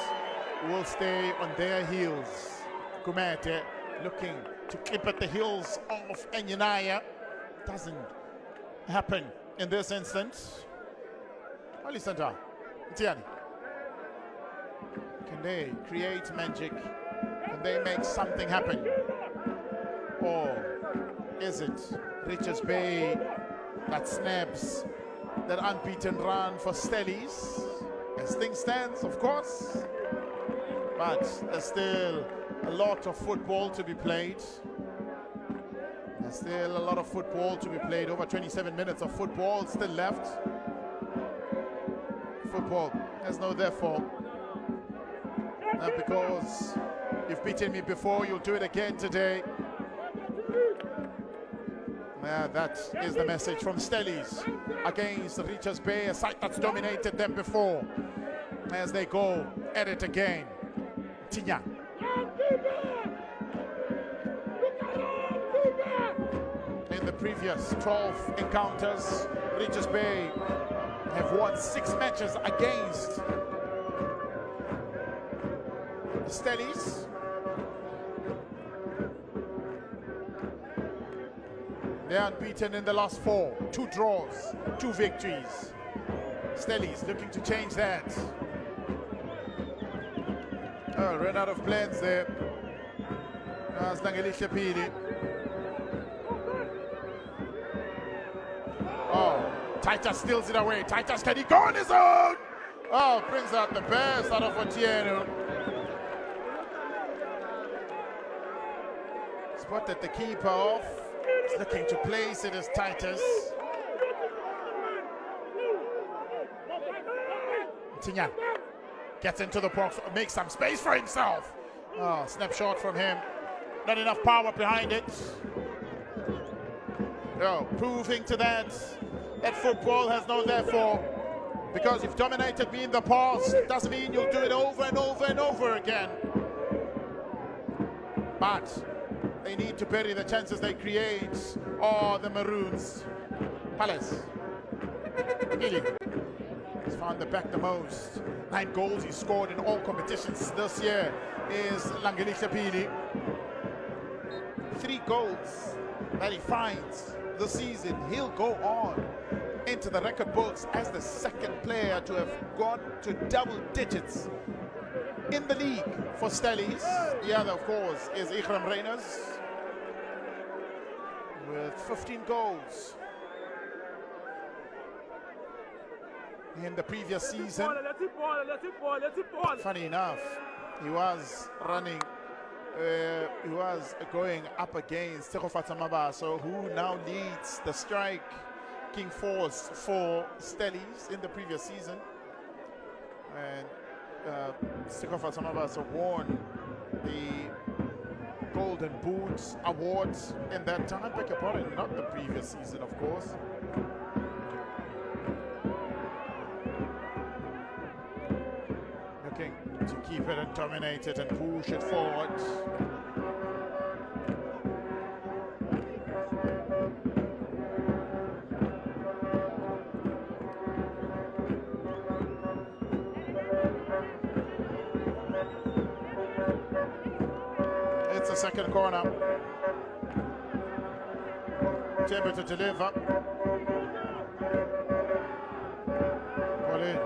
will stay on their heels. Kumete looking to clip at the heels of Enyinaya. Doesn't happen in this instance. Ali Santa, Tiani. Can they create magic? Can they make something happen? Or is it Richards Bay that snaps that unbeaten run for Stellies? As things stands, of course, but there's still a lot of football to be played. There's still a lot of football to be played. Over 27 minutes of football still left. Football has no therefore. Not because you've beaten me before, you'll do it again today. That is the message from Stellies against Richards Bay, a side that's dominated them before, as they go at it again. Tinya. In the previous 12 encounters, Richards Bay have won 6 matches against Stellies. They're unbeaten in the last 4. 2 draws, 2 victories. Stellies looking to change that. Oh, ran out of plans there. Oh, Titus steals it away. Titus, can he go on his own? Oh, brings out the best out of Otieno. Spotted the keeper off. He's looking to place it as Titus. Tinyan gets into the box, makes some space for himself. Oh, snapshot from him. Not enough power behind it. No, proving to that football has no therefore. Because you've dominated me in the past, doesn't mean you'll do it over and over and over again. But they need to bury the chances they create, or the Maroons. Palace. Healy. He's found the back the most. 9 goals he scored in all competitions this year is Langelihle Pili. 3 goals that he finds this season. He'll go on into the record books as the second player to have gone to double digits in the league for Stellies. The other, of course, is Ikram Reyners with 15 goals in the previous season. Funny enough, he was running, he was going up against Tegofatsa Mabaso, who now leads the striking force for Stellies in the previous season. And Tegofatsa Mabaso won the Golden Boots Awards in that time. Beg your pardon, not the previous season, of course. Looking to keep it and dominate it and push it forward. It's a second corner. Timber to deliver. Ball in.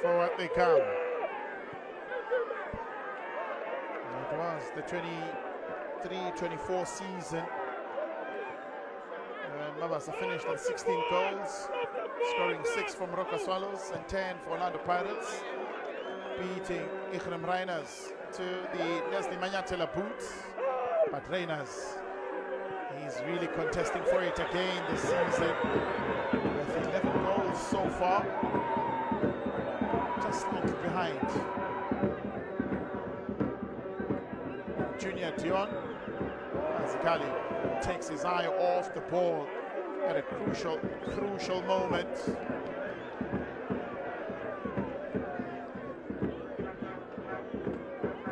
Forward they come. It was the 23-24 season. Mabasa finished on 16 goals, scoring 6 from Roca Swallows and 10 for Orlando Pirates, beating Ikram Reyners to the Leslie Manyatela boots. But Reyners, he's really contesting for it again this season with 11 goals so far, just slightly behind Junior Dion as Gali takes his eye off the ball at a crucial moment.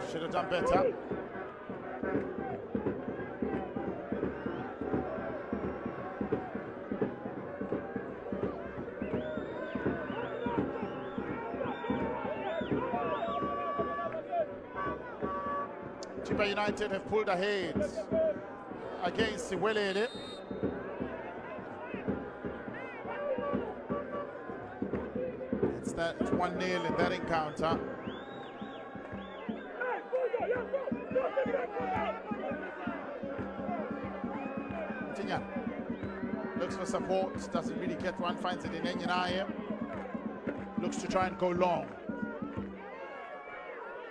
Should have done better. Chipa United have pulled ahead against Siwelele. It's 1-0 in that encounter. Tinya looks for support, doesn't really get one, finds it in Enyanaya. Looks to try and go long.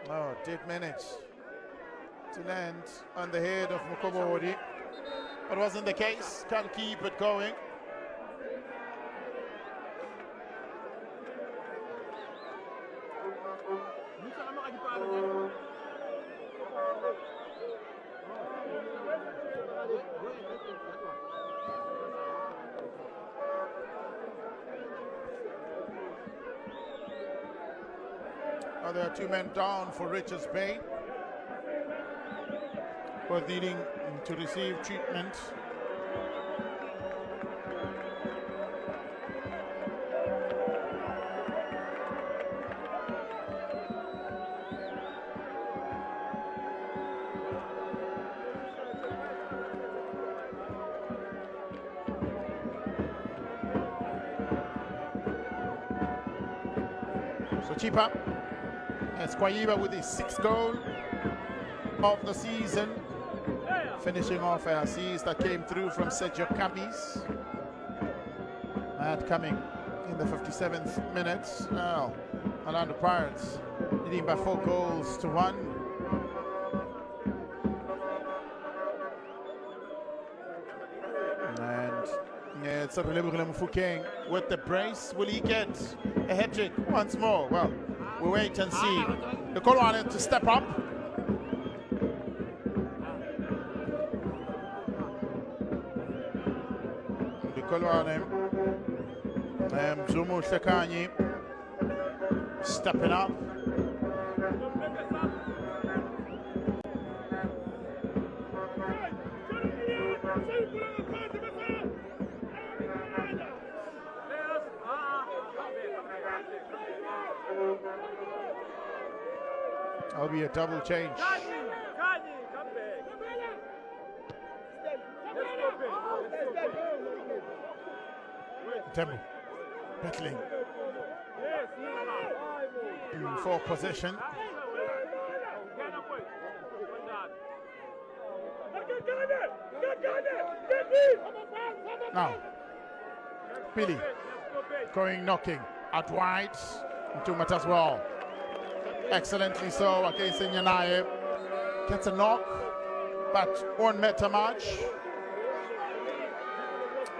Oh, did manage to land on the head of Mukobori. But wasn't the case, can't keep it going. Now there are 2 men down for Richards Bay, both needing to receive treatment. So Chipa has Kwaiba with his 6th goal of the season, finishing off a assist that came through from Sergio Cabis. And coming in the 57th minute. Now, Orlando Pirates leading by 4 goals to 1. And yeah, That's a Relebogile Mufokeng with the brace. Will he get a hat-trick once more? Well, we'll wait and see. The Kolwane to step up. The Kolwane. Mzumu Shekanyi stepping up. That'll be a double change. Temple battling for possession. Now, Billy going knocking out wide into Mat as well. Excellently so against Nyanaye. Gets a knock, but won't matter much.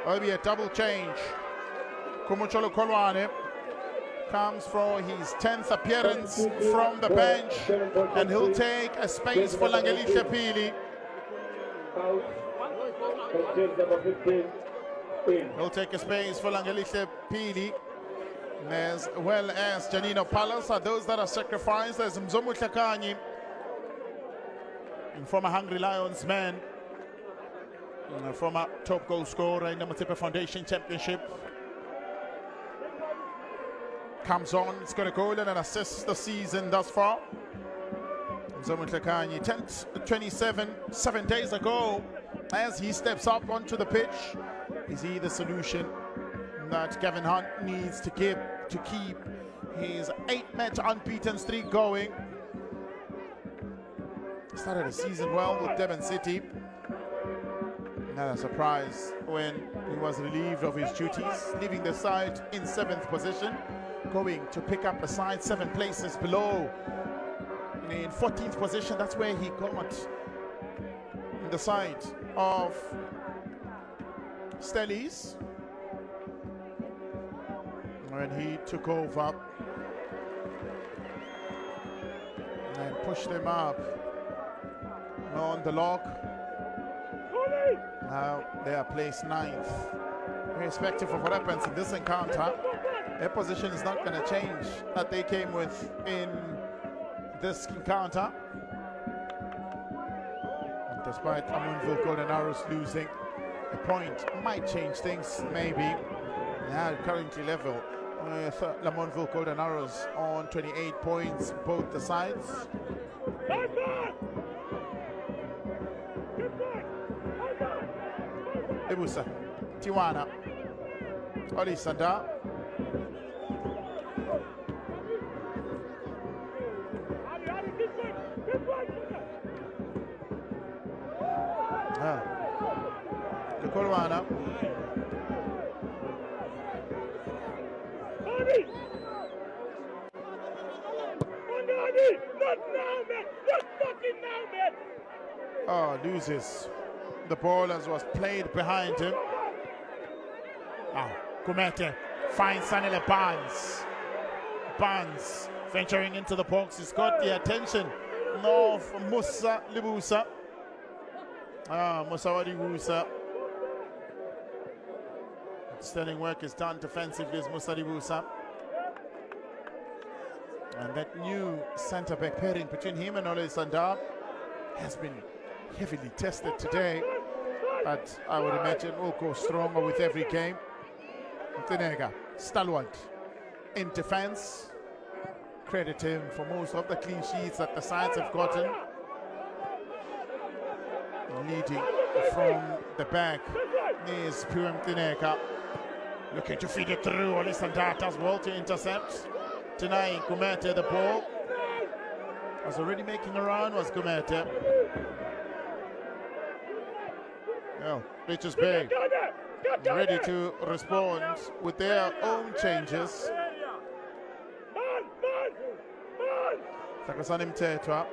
It'll be a double change. Kumucholo Kolwane comes for his 10th appearance from the bench, and he'll take a space for Langelisha Pili. He'll take a space for Langelisha Pili, as well as Janino Palas are those that are sacrificed, as Mzomu Tlhakanyi, former Hungry Lions man, former top goal scorer in the Motsepe Foundation Championship. Comes on, it's got a goal and an assist the season thus far. Mzomu Tlhakanyi, 10-27, 7 days ago, as he steps up onto the pitch. Is he the solution that Gavin Hunt needs to keep his 8-match unbeaten streak going? Started the season well with Durban City. Not a surprise when he was relieved of his duties, leaving the side in 7th position, going to pick up the side 7 places below. In 14th position, that's where he got the side of Stellies when he took over and pushed them up on the log. Now they are placed 9th. Irrespective of what happens in this encounter, their position is not going to change that they came with in this encounter. And despite Lamontville Golden Arrows losing a point, might change things maybe. Now currently level with Lamontville Golden Arrows on 28 points, both the sides. Ibusa, Tiwana, Olisanda. Kolwana. Oh, loses the ball as was played behind him. Kumete finds Sanele Barnes. Barnes venturing into the box. He's got the attention of Musa Libusa. Musa Libusa. Sterling work is done defensively as Musa Libusa. And that new centre-back pairing between him and Ole Sandar has been heavily tested today, but I would imagine will go stronger with every game. Mtinega, stalwart in defense. Credit him for most of the clean sheets that the sides have gotten. Leading from the back is Pure Mtinega. Looking to feed it through. Ole Sandar as well to intercept. Denying Kumete the ball. Was already making a run, was Kumete. Well, Richards Bay ready to respond with their own changes. Takasani Mtetwa,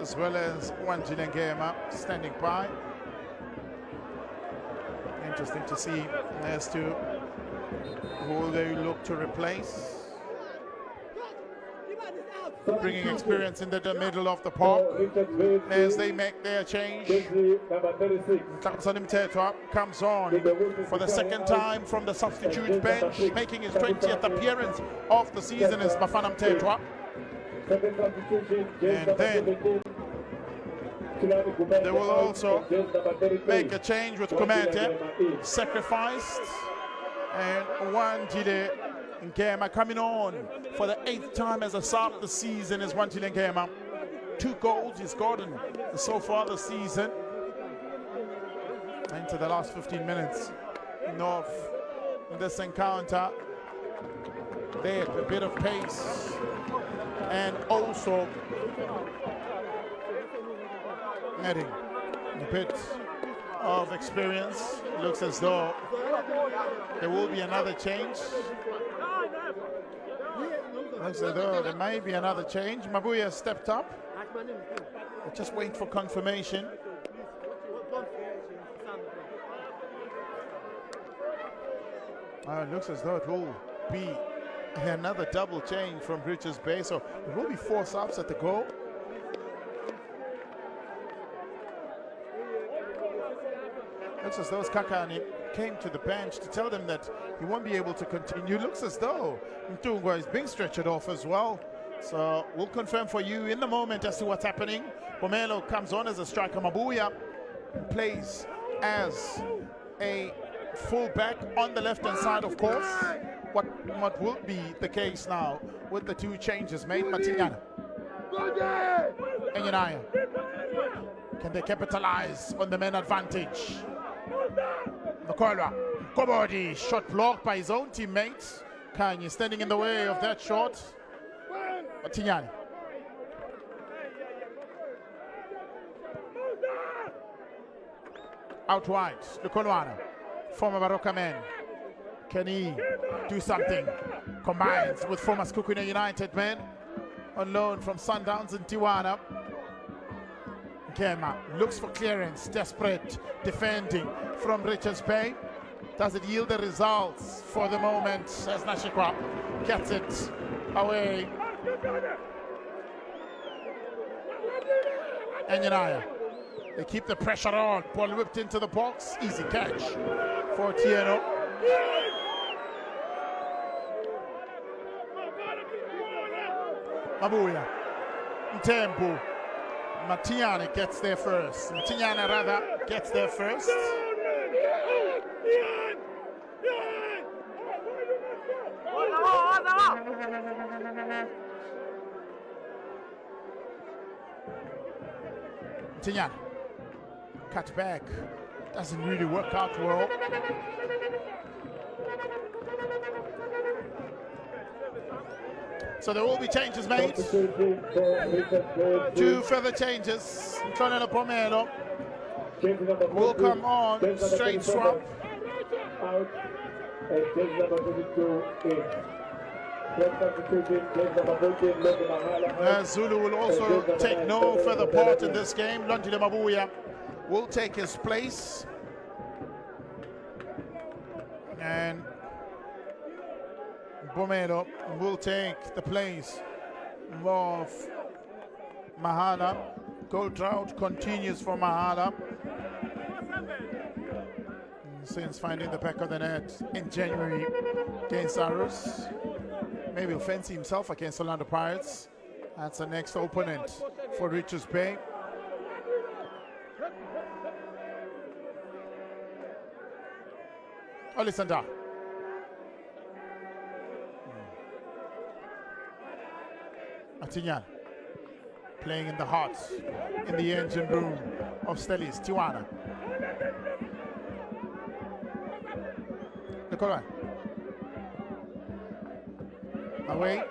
as well as Wanjinengema standing by. interesting to see as to who they look to replace. Bringing experience into the middle of the park as they make their change. Comes on for the second time from the substitute bench, making his 20th appearance of the season is Bafana Mthethwa. And then they will also make a change with Komete, sacrificed, and Wandile Ngema coming on for the 8th time as a sub this season is Wandile Ngema. 2 goals he's gotten so far this season. Into the last 15 minutes of this encounter. They had a bit of pace and also adding a bit of experience. Looks as though there will be another change. Looks as though there might be another change. Mabuya stepped up. Just wait for confirmation. It looks as though it will be another double change from Richards Bay. So there will be 4 subs at the goal. Looks as though Kakani came to the bench to tell them that he won't be able to continue. Looks as though Mtungwa is being stretched off as well. So we'll confirm for you in the moment as to what's happening. Pomelo comes on as a striker. Mabuya plays as a full-back on the left-hand side, of course. What will be the case now with the 2 changes made? Matinyana and Yanaya. Can they capitalize on the men advantage? Makolwa, Kobodi, shot blocked by his own teammate. Kanye standing in the way of that shot. Matinyana. Out wide, Lukolwana. Former Baroka man. Can he do something? Combines with former Skukwina United man on loan from Sundowns in Tijuana. Ngema looks for clearance, desperate, defending from Richards Bay. Does it yield the results for the moment as Nashikwa gets it away? And Yanaya. They keep the pressure on. Ball whipped into the box. Easy catch for Tieno. Mabuya. Mtembu. Matinyana gets there first. Matinyana rather gets there first. Matinyana. Cut back. Doesn't really work out well. So there will be changes made. 2 further changes. Tonela Pomelo will come on. Straight swap. Zulu will also take no further part in this game. Londile Mabuya will take his place. And Bomero will take the place of Mahala. Goal drought continues for Mahala since finding the back of the net in January against Arus. Maybe he'll fancy himself against Orlando Pirates. That's the next opponent for Richards Bay. Olisanda. Atinyan playing in the heart, in the engine room of Stellis, Tijuana. Nicola. Away.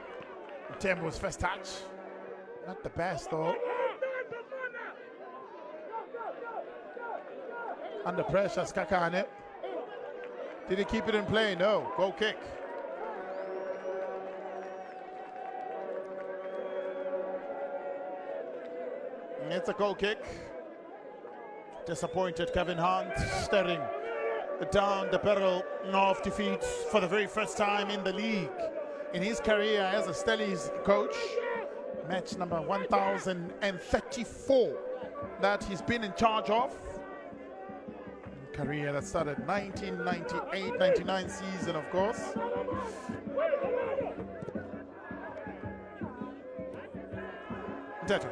Tembo's first touch. Not the best though. Under pressure, Skakane. Did he keep it in play? No. Goal kick. It's a goal kick. Disappointed Kevin Hunt staring down the barrel of defeat for the very first time in the league in his career as a Stellies coach. Match number 1034 that he's been in charge of. Career that started 1998-99 season, of course. Deto.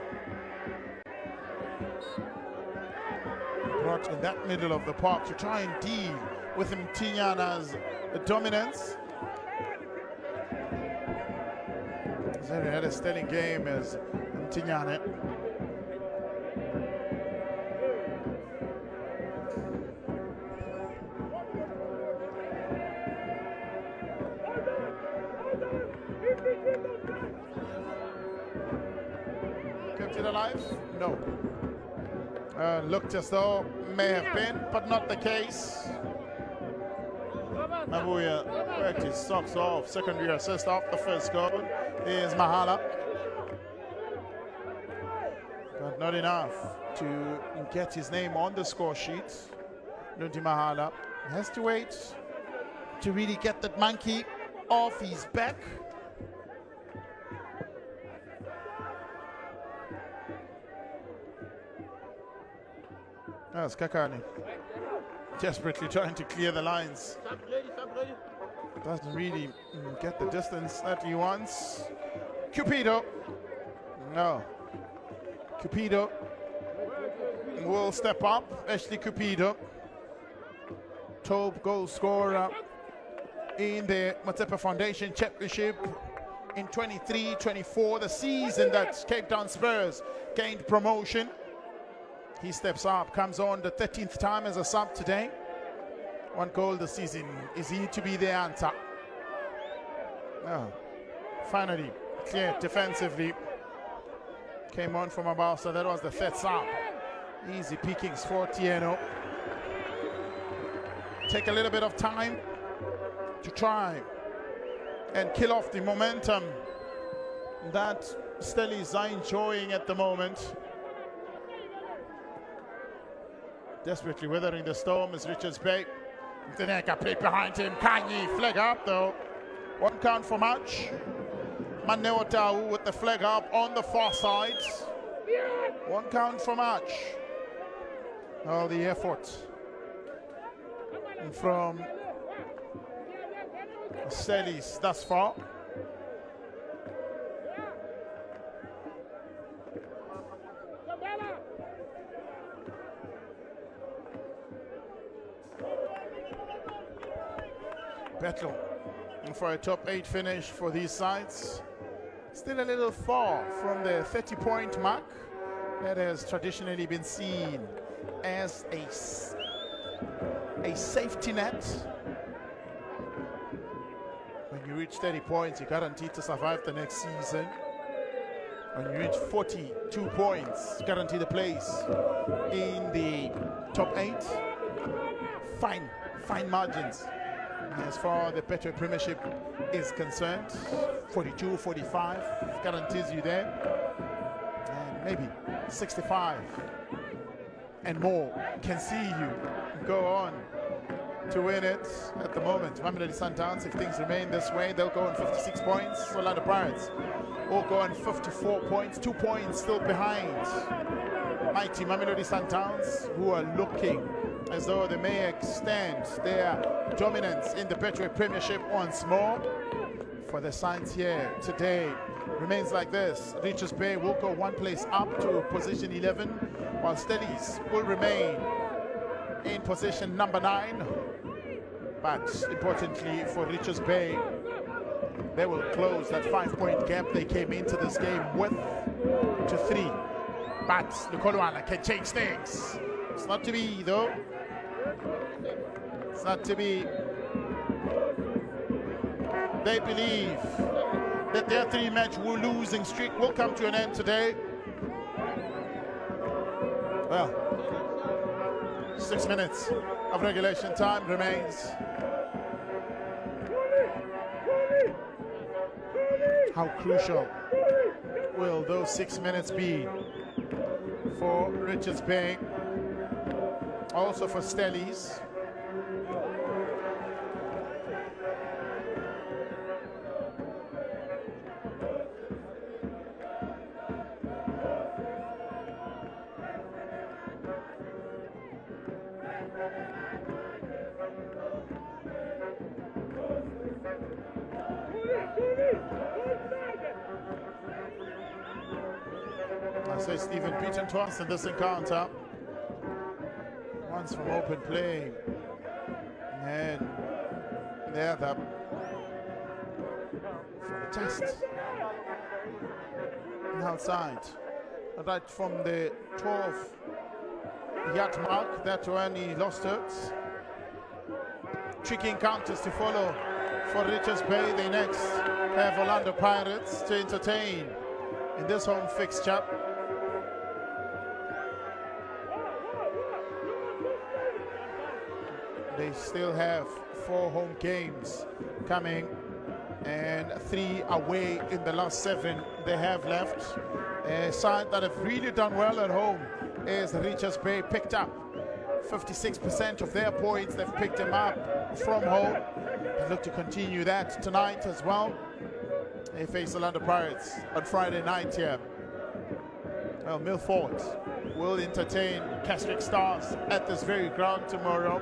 Brought in that middle of the park to try and deal with Mtinyana's dominance. Zeri had a stellar game as Mtinyana. Kept it alive? No. Looked as though may have been, but not the case. Mabuya worked his socks off. Secondary assist off the first goal. Here's Mahala. But not enough to get his name on the score sheet. Lunti Mahala has to wait to really get that monkey off his back. That's Kakani. Desperately trying to clear the lines. Doesn't really get the distance that he wants. Cupido. No. Cupido will step up. Ashley Cupido. Top goal scorer in the Motsepe Foundation Championship in 23-24, the season that Cape Town Spurs gained promotion. He steps up, comes on the 13th time as a sub today. 1 goal this season. Is he to be the answer? Oh, finally cleared defensively. Came on from above, so that was the 3rd sub. Easy pickings for Tieno. Take a little bit of time to try and kill off the momentum that Stellies are enjoying at the moment. Desperately weathering the storm is Richards Bay. Mteneka played behind him. Kanyi flag up though. 1 count for match. Maneotau with the flag up on the far side. 1 count for match. Oh, the effort from Stellies thus far. Battle for a top 8 finish for these sides. Still a little far from the 30-point mark that has traditionally been seen as a safety net. When you reach 30 points, you're guaranteed to survive the next season. When you reach 42 points, guaranteed a place in the top 8. Fine margins. As far as the Petro Premiership is concerned, 42, 45 guarantees you there, and maybe 65 and more can see you go on to win it. At the moment, Mamelodi Sundowns, if things remain this way, they'll go on 56 points. Orlando Pirates will go on 54 points, 2 points still behind mighty Mamelodi Sundowns, who are looking as though they may extend their dominance in the Petro Premiership once more. For the signs here today remains like this. Richards Bay will go 1 place up to position 11, while Stellies will remain in position number 9. But importantly for Richards Bay, they will close that 5-point gap they came into this game with to 3. But Lukolwana can change things. It's not to be though. It's not to be. They believe that their 3-match losing streak will come to an end today. Well, 6 minutes of regulation time remains. How crucial will those 6 minutes be for Richards Bay, also for Stellies? I say Stephen beaten twice in this encounter. Once from open play, and the other from the test. Outside, right from the 12-yard mark, that's when he lost it. Tricky encounters to follow for Richards Bay. They next have Orlando Pirates to entertain in this home fixture. They still have 4 home games coming and 3 away in the last 7 they have left. A side that have really done well at home is Richards Bay. Picked up 56% of their points. They've picked them up from home. They look to continue that tonight as well. They face Orlando Pirates on Friday night here. Well, Milford will entertain Keswick Stars at this very ground tomorrow.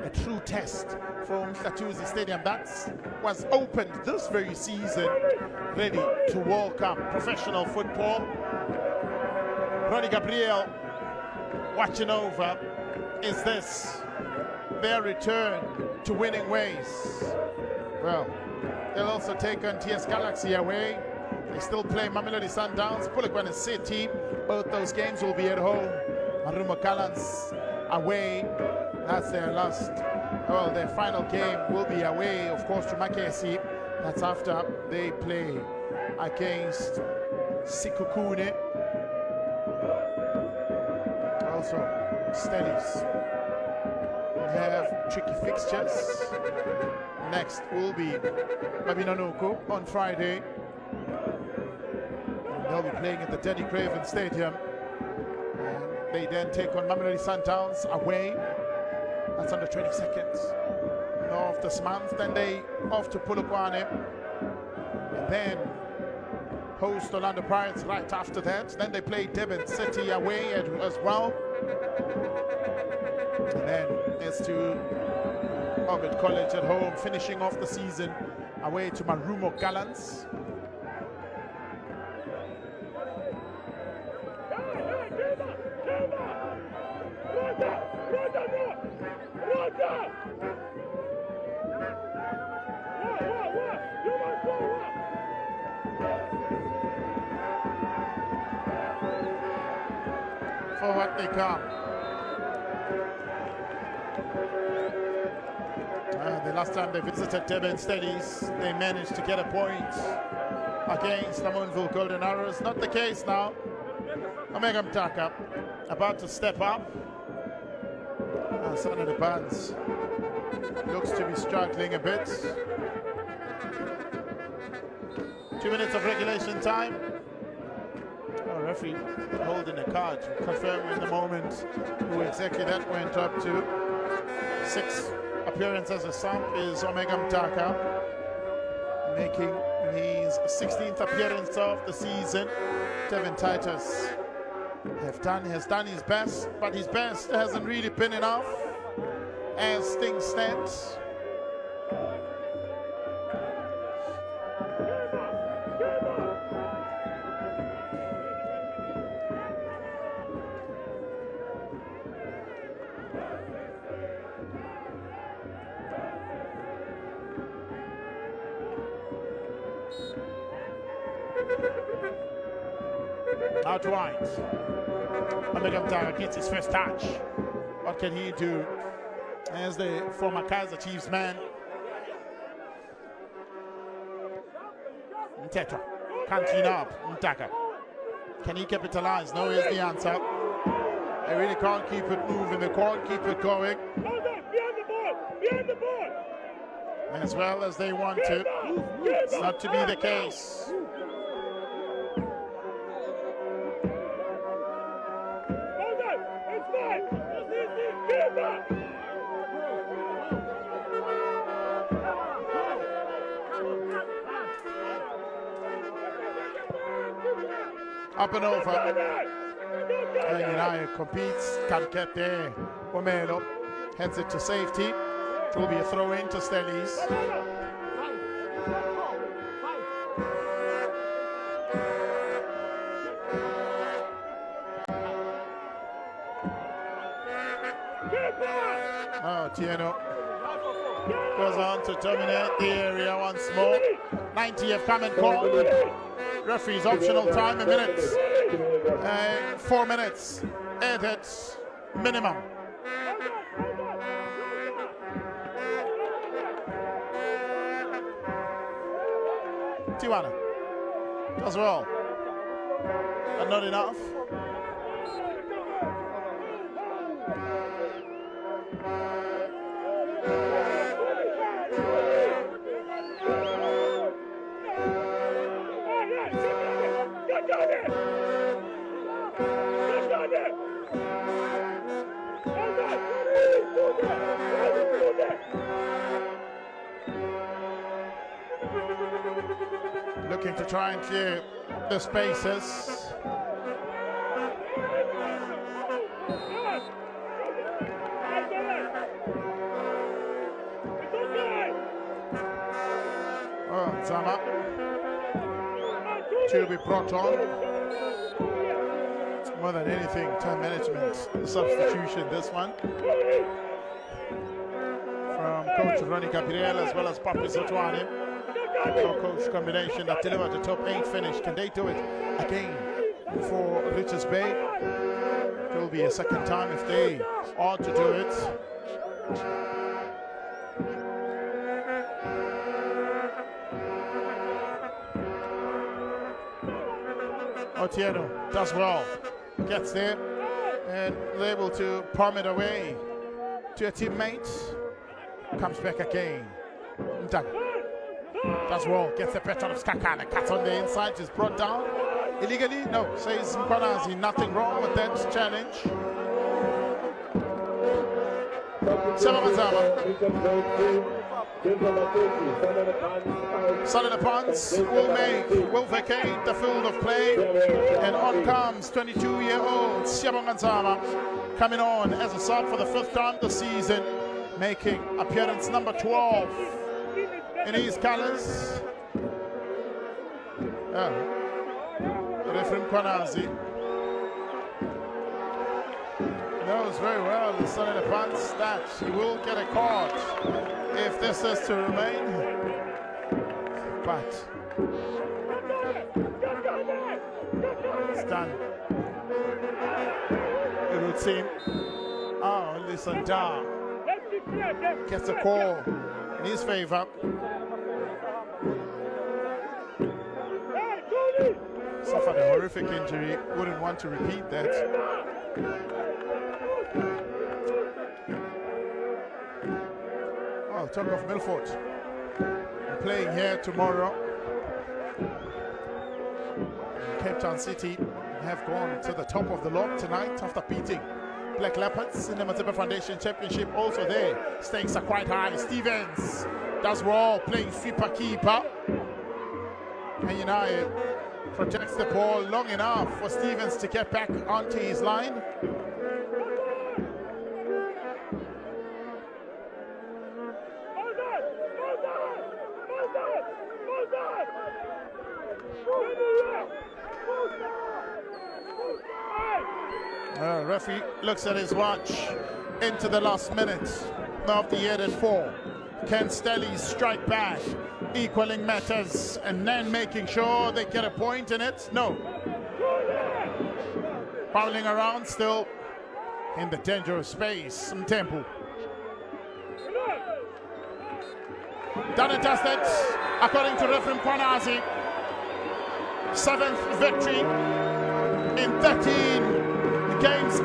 A true test from Mhlatuzi Stadium that was opened this very season, ready to welcome professional football. Ronnie Gabriel watching over. Is this their return to winning ways? Well, they'll also take on TS Galaxy away. They still play Mamelodi Sundowns, Polokwane City. Both those games will be at home. Marumo Gallants away. That's their last, well, their final game will be away, of course, to Makesi. That's after they play against Sikukune. Also, Stellis have tricky fixtures. Next will be Babinanoko on Friday. And they'll be playing at the Danny Craven Stadium. And they then take on Mamelodi Sundowns away. That's on the 22nd of this month. Then they off to Polokwane. And then host Orlando Pirates right after that. Then they play Durban City away as well. And then it's to Orbit College at home, finishing off the season away to Marumo Gallants. For what they come. The last time they visited Durban Steadies, they managed to get a point against Lamontville Golden Arrows. Not the case now. Omega Mtaka about to step up. Son of the Buns looks to be struggling a bit. 2 minutes of regulation time. Referee holding a card, confirm in the moment who exactly that went up to. 6 appearances as sump is Omega Mtaka, making his 16th appearance of the season. Devin Titus has done his best, but his best hasn't really been enough as things stand. Out wide. Omega Mtaka gets his first touch. What can he do as the former Kaizer Chiefs man? Mtetwa can't clean up. Mtaka. Can he capitalize? No, is the answer. They really can't keep it moving. They can't keep it going as well as they want to. It's not to be the case. Up and over. United competes, can't get there. Omelo heads it to safety. It will be a throw in to Stellies. Oh, Tieno goes on to terminate the area once more. 90 have come and gone. Referee's optional time, a minute. 4 minutes added minimum. Tiwana does well, but not enough. Looking to try and clear the spaces. Oh, Zama to be brought on. More than anything, time management substitution, this one. From Coach Ronnie Gabriel as well as Papi Sotwani. Coach combination that delivered the top 8 finish. Can they do it again for Richards Bay? It will be a second time if they are to do it. Otieno does well, gets there and able to palm it away to a teammate. Comes back again. Done. Does well, gets the better of Skakana. Cuts on the inside, is brought down. Illegally? No, says Mkwanazi. Nothing wrong with that challenge. Samamazama. Solid Ponds will vacate the field of play. And on comes 22-year-old Siabonganzama, coming on as a sub for the 5th time this season, making appearance number 12 in his colors. Referee Kwanazi knows very well the son of the pants that he will get a card if this is to remain. But it's done. It would seem. Oh, listen, Da gets a call in his favor. Suffered a horrific injury, wouldn't want to repeat that. Oh, talk of Milford. We're playing here tomorrow. Cape Town City have gone to the top of the log tonight after beating Black Leopards in the Matiba Foundation Championship. Also there, stakes are quite high. Stevens does well, playing sweeper keeper. And United protects the ball long enough for Stevens to get back onto his line. Referee looks at his watch into the last minute of the added 4. Can Stellies strike back, equaling matters, and then making sure they get a point in it? No. Prowling around still in the dangerous space. Some tempo. Done and dusted, according to referee Kwanazi. 7th victory in 13 games.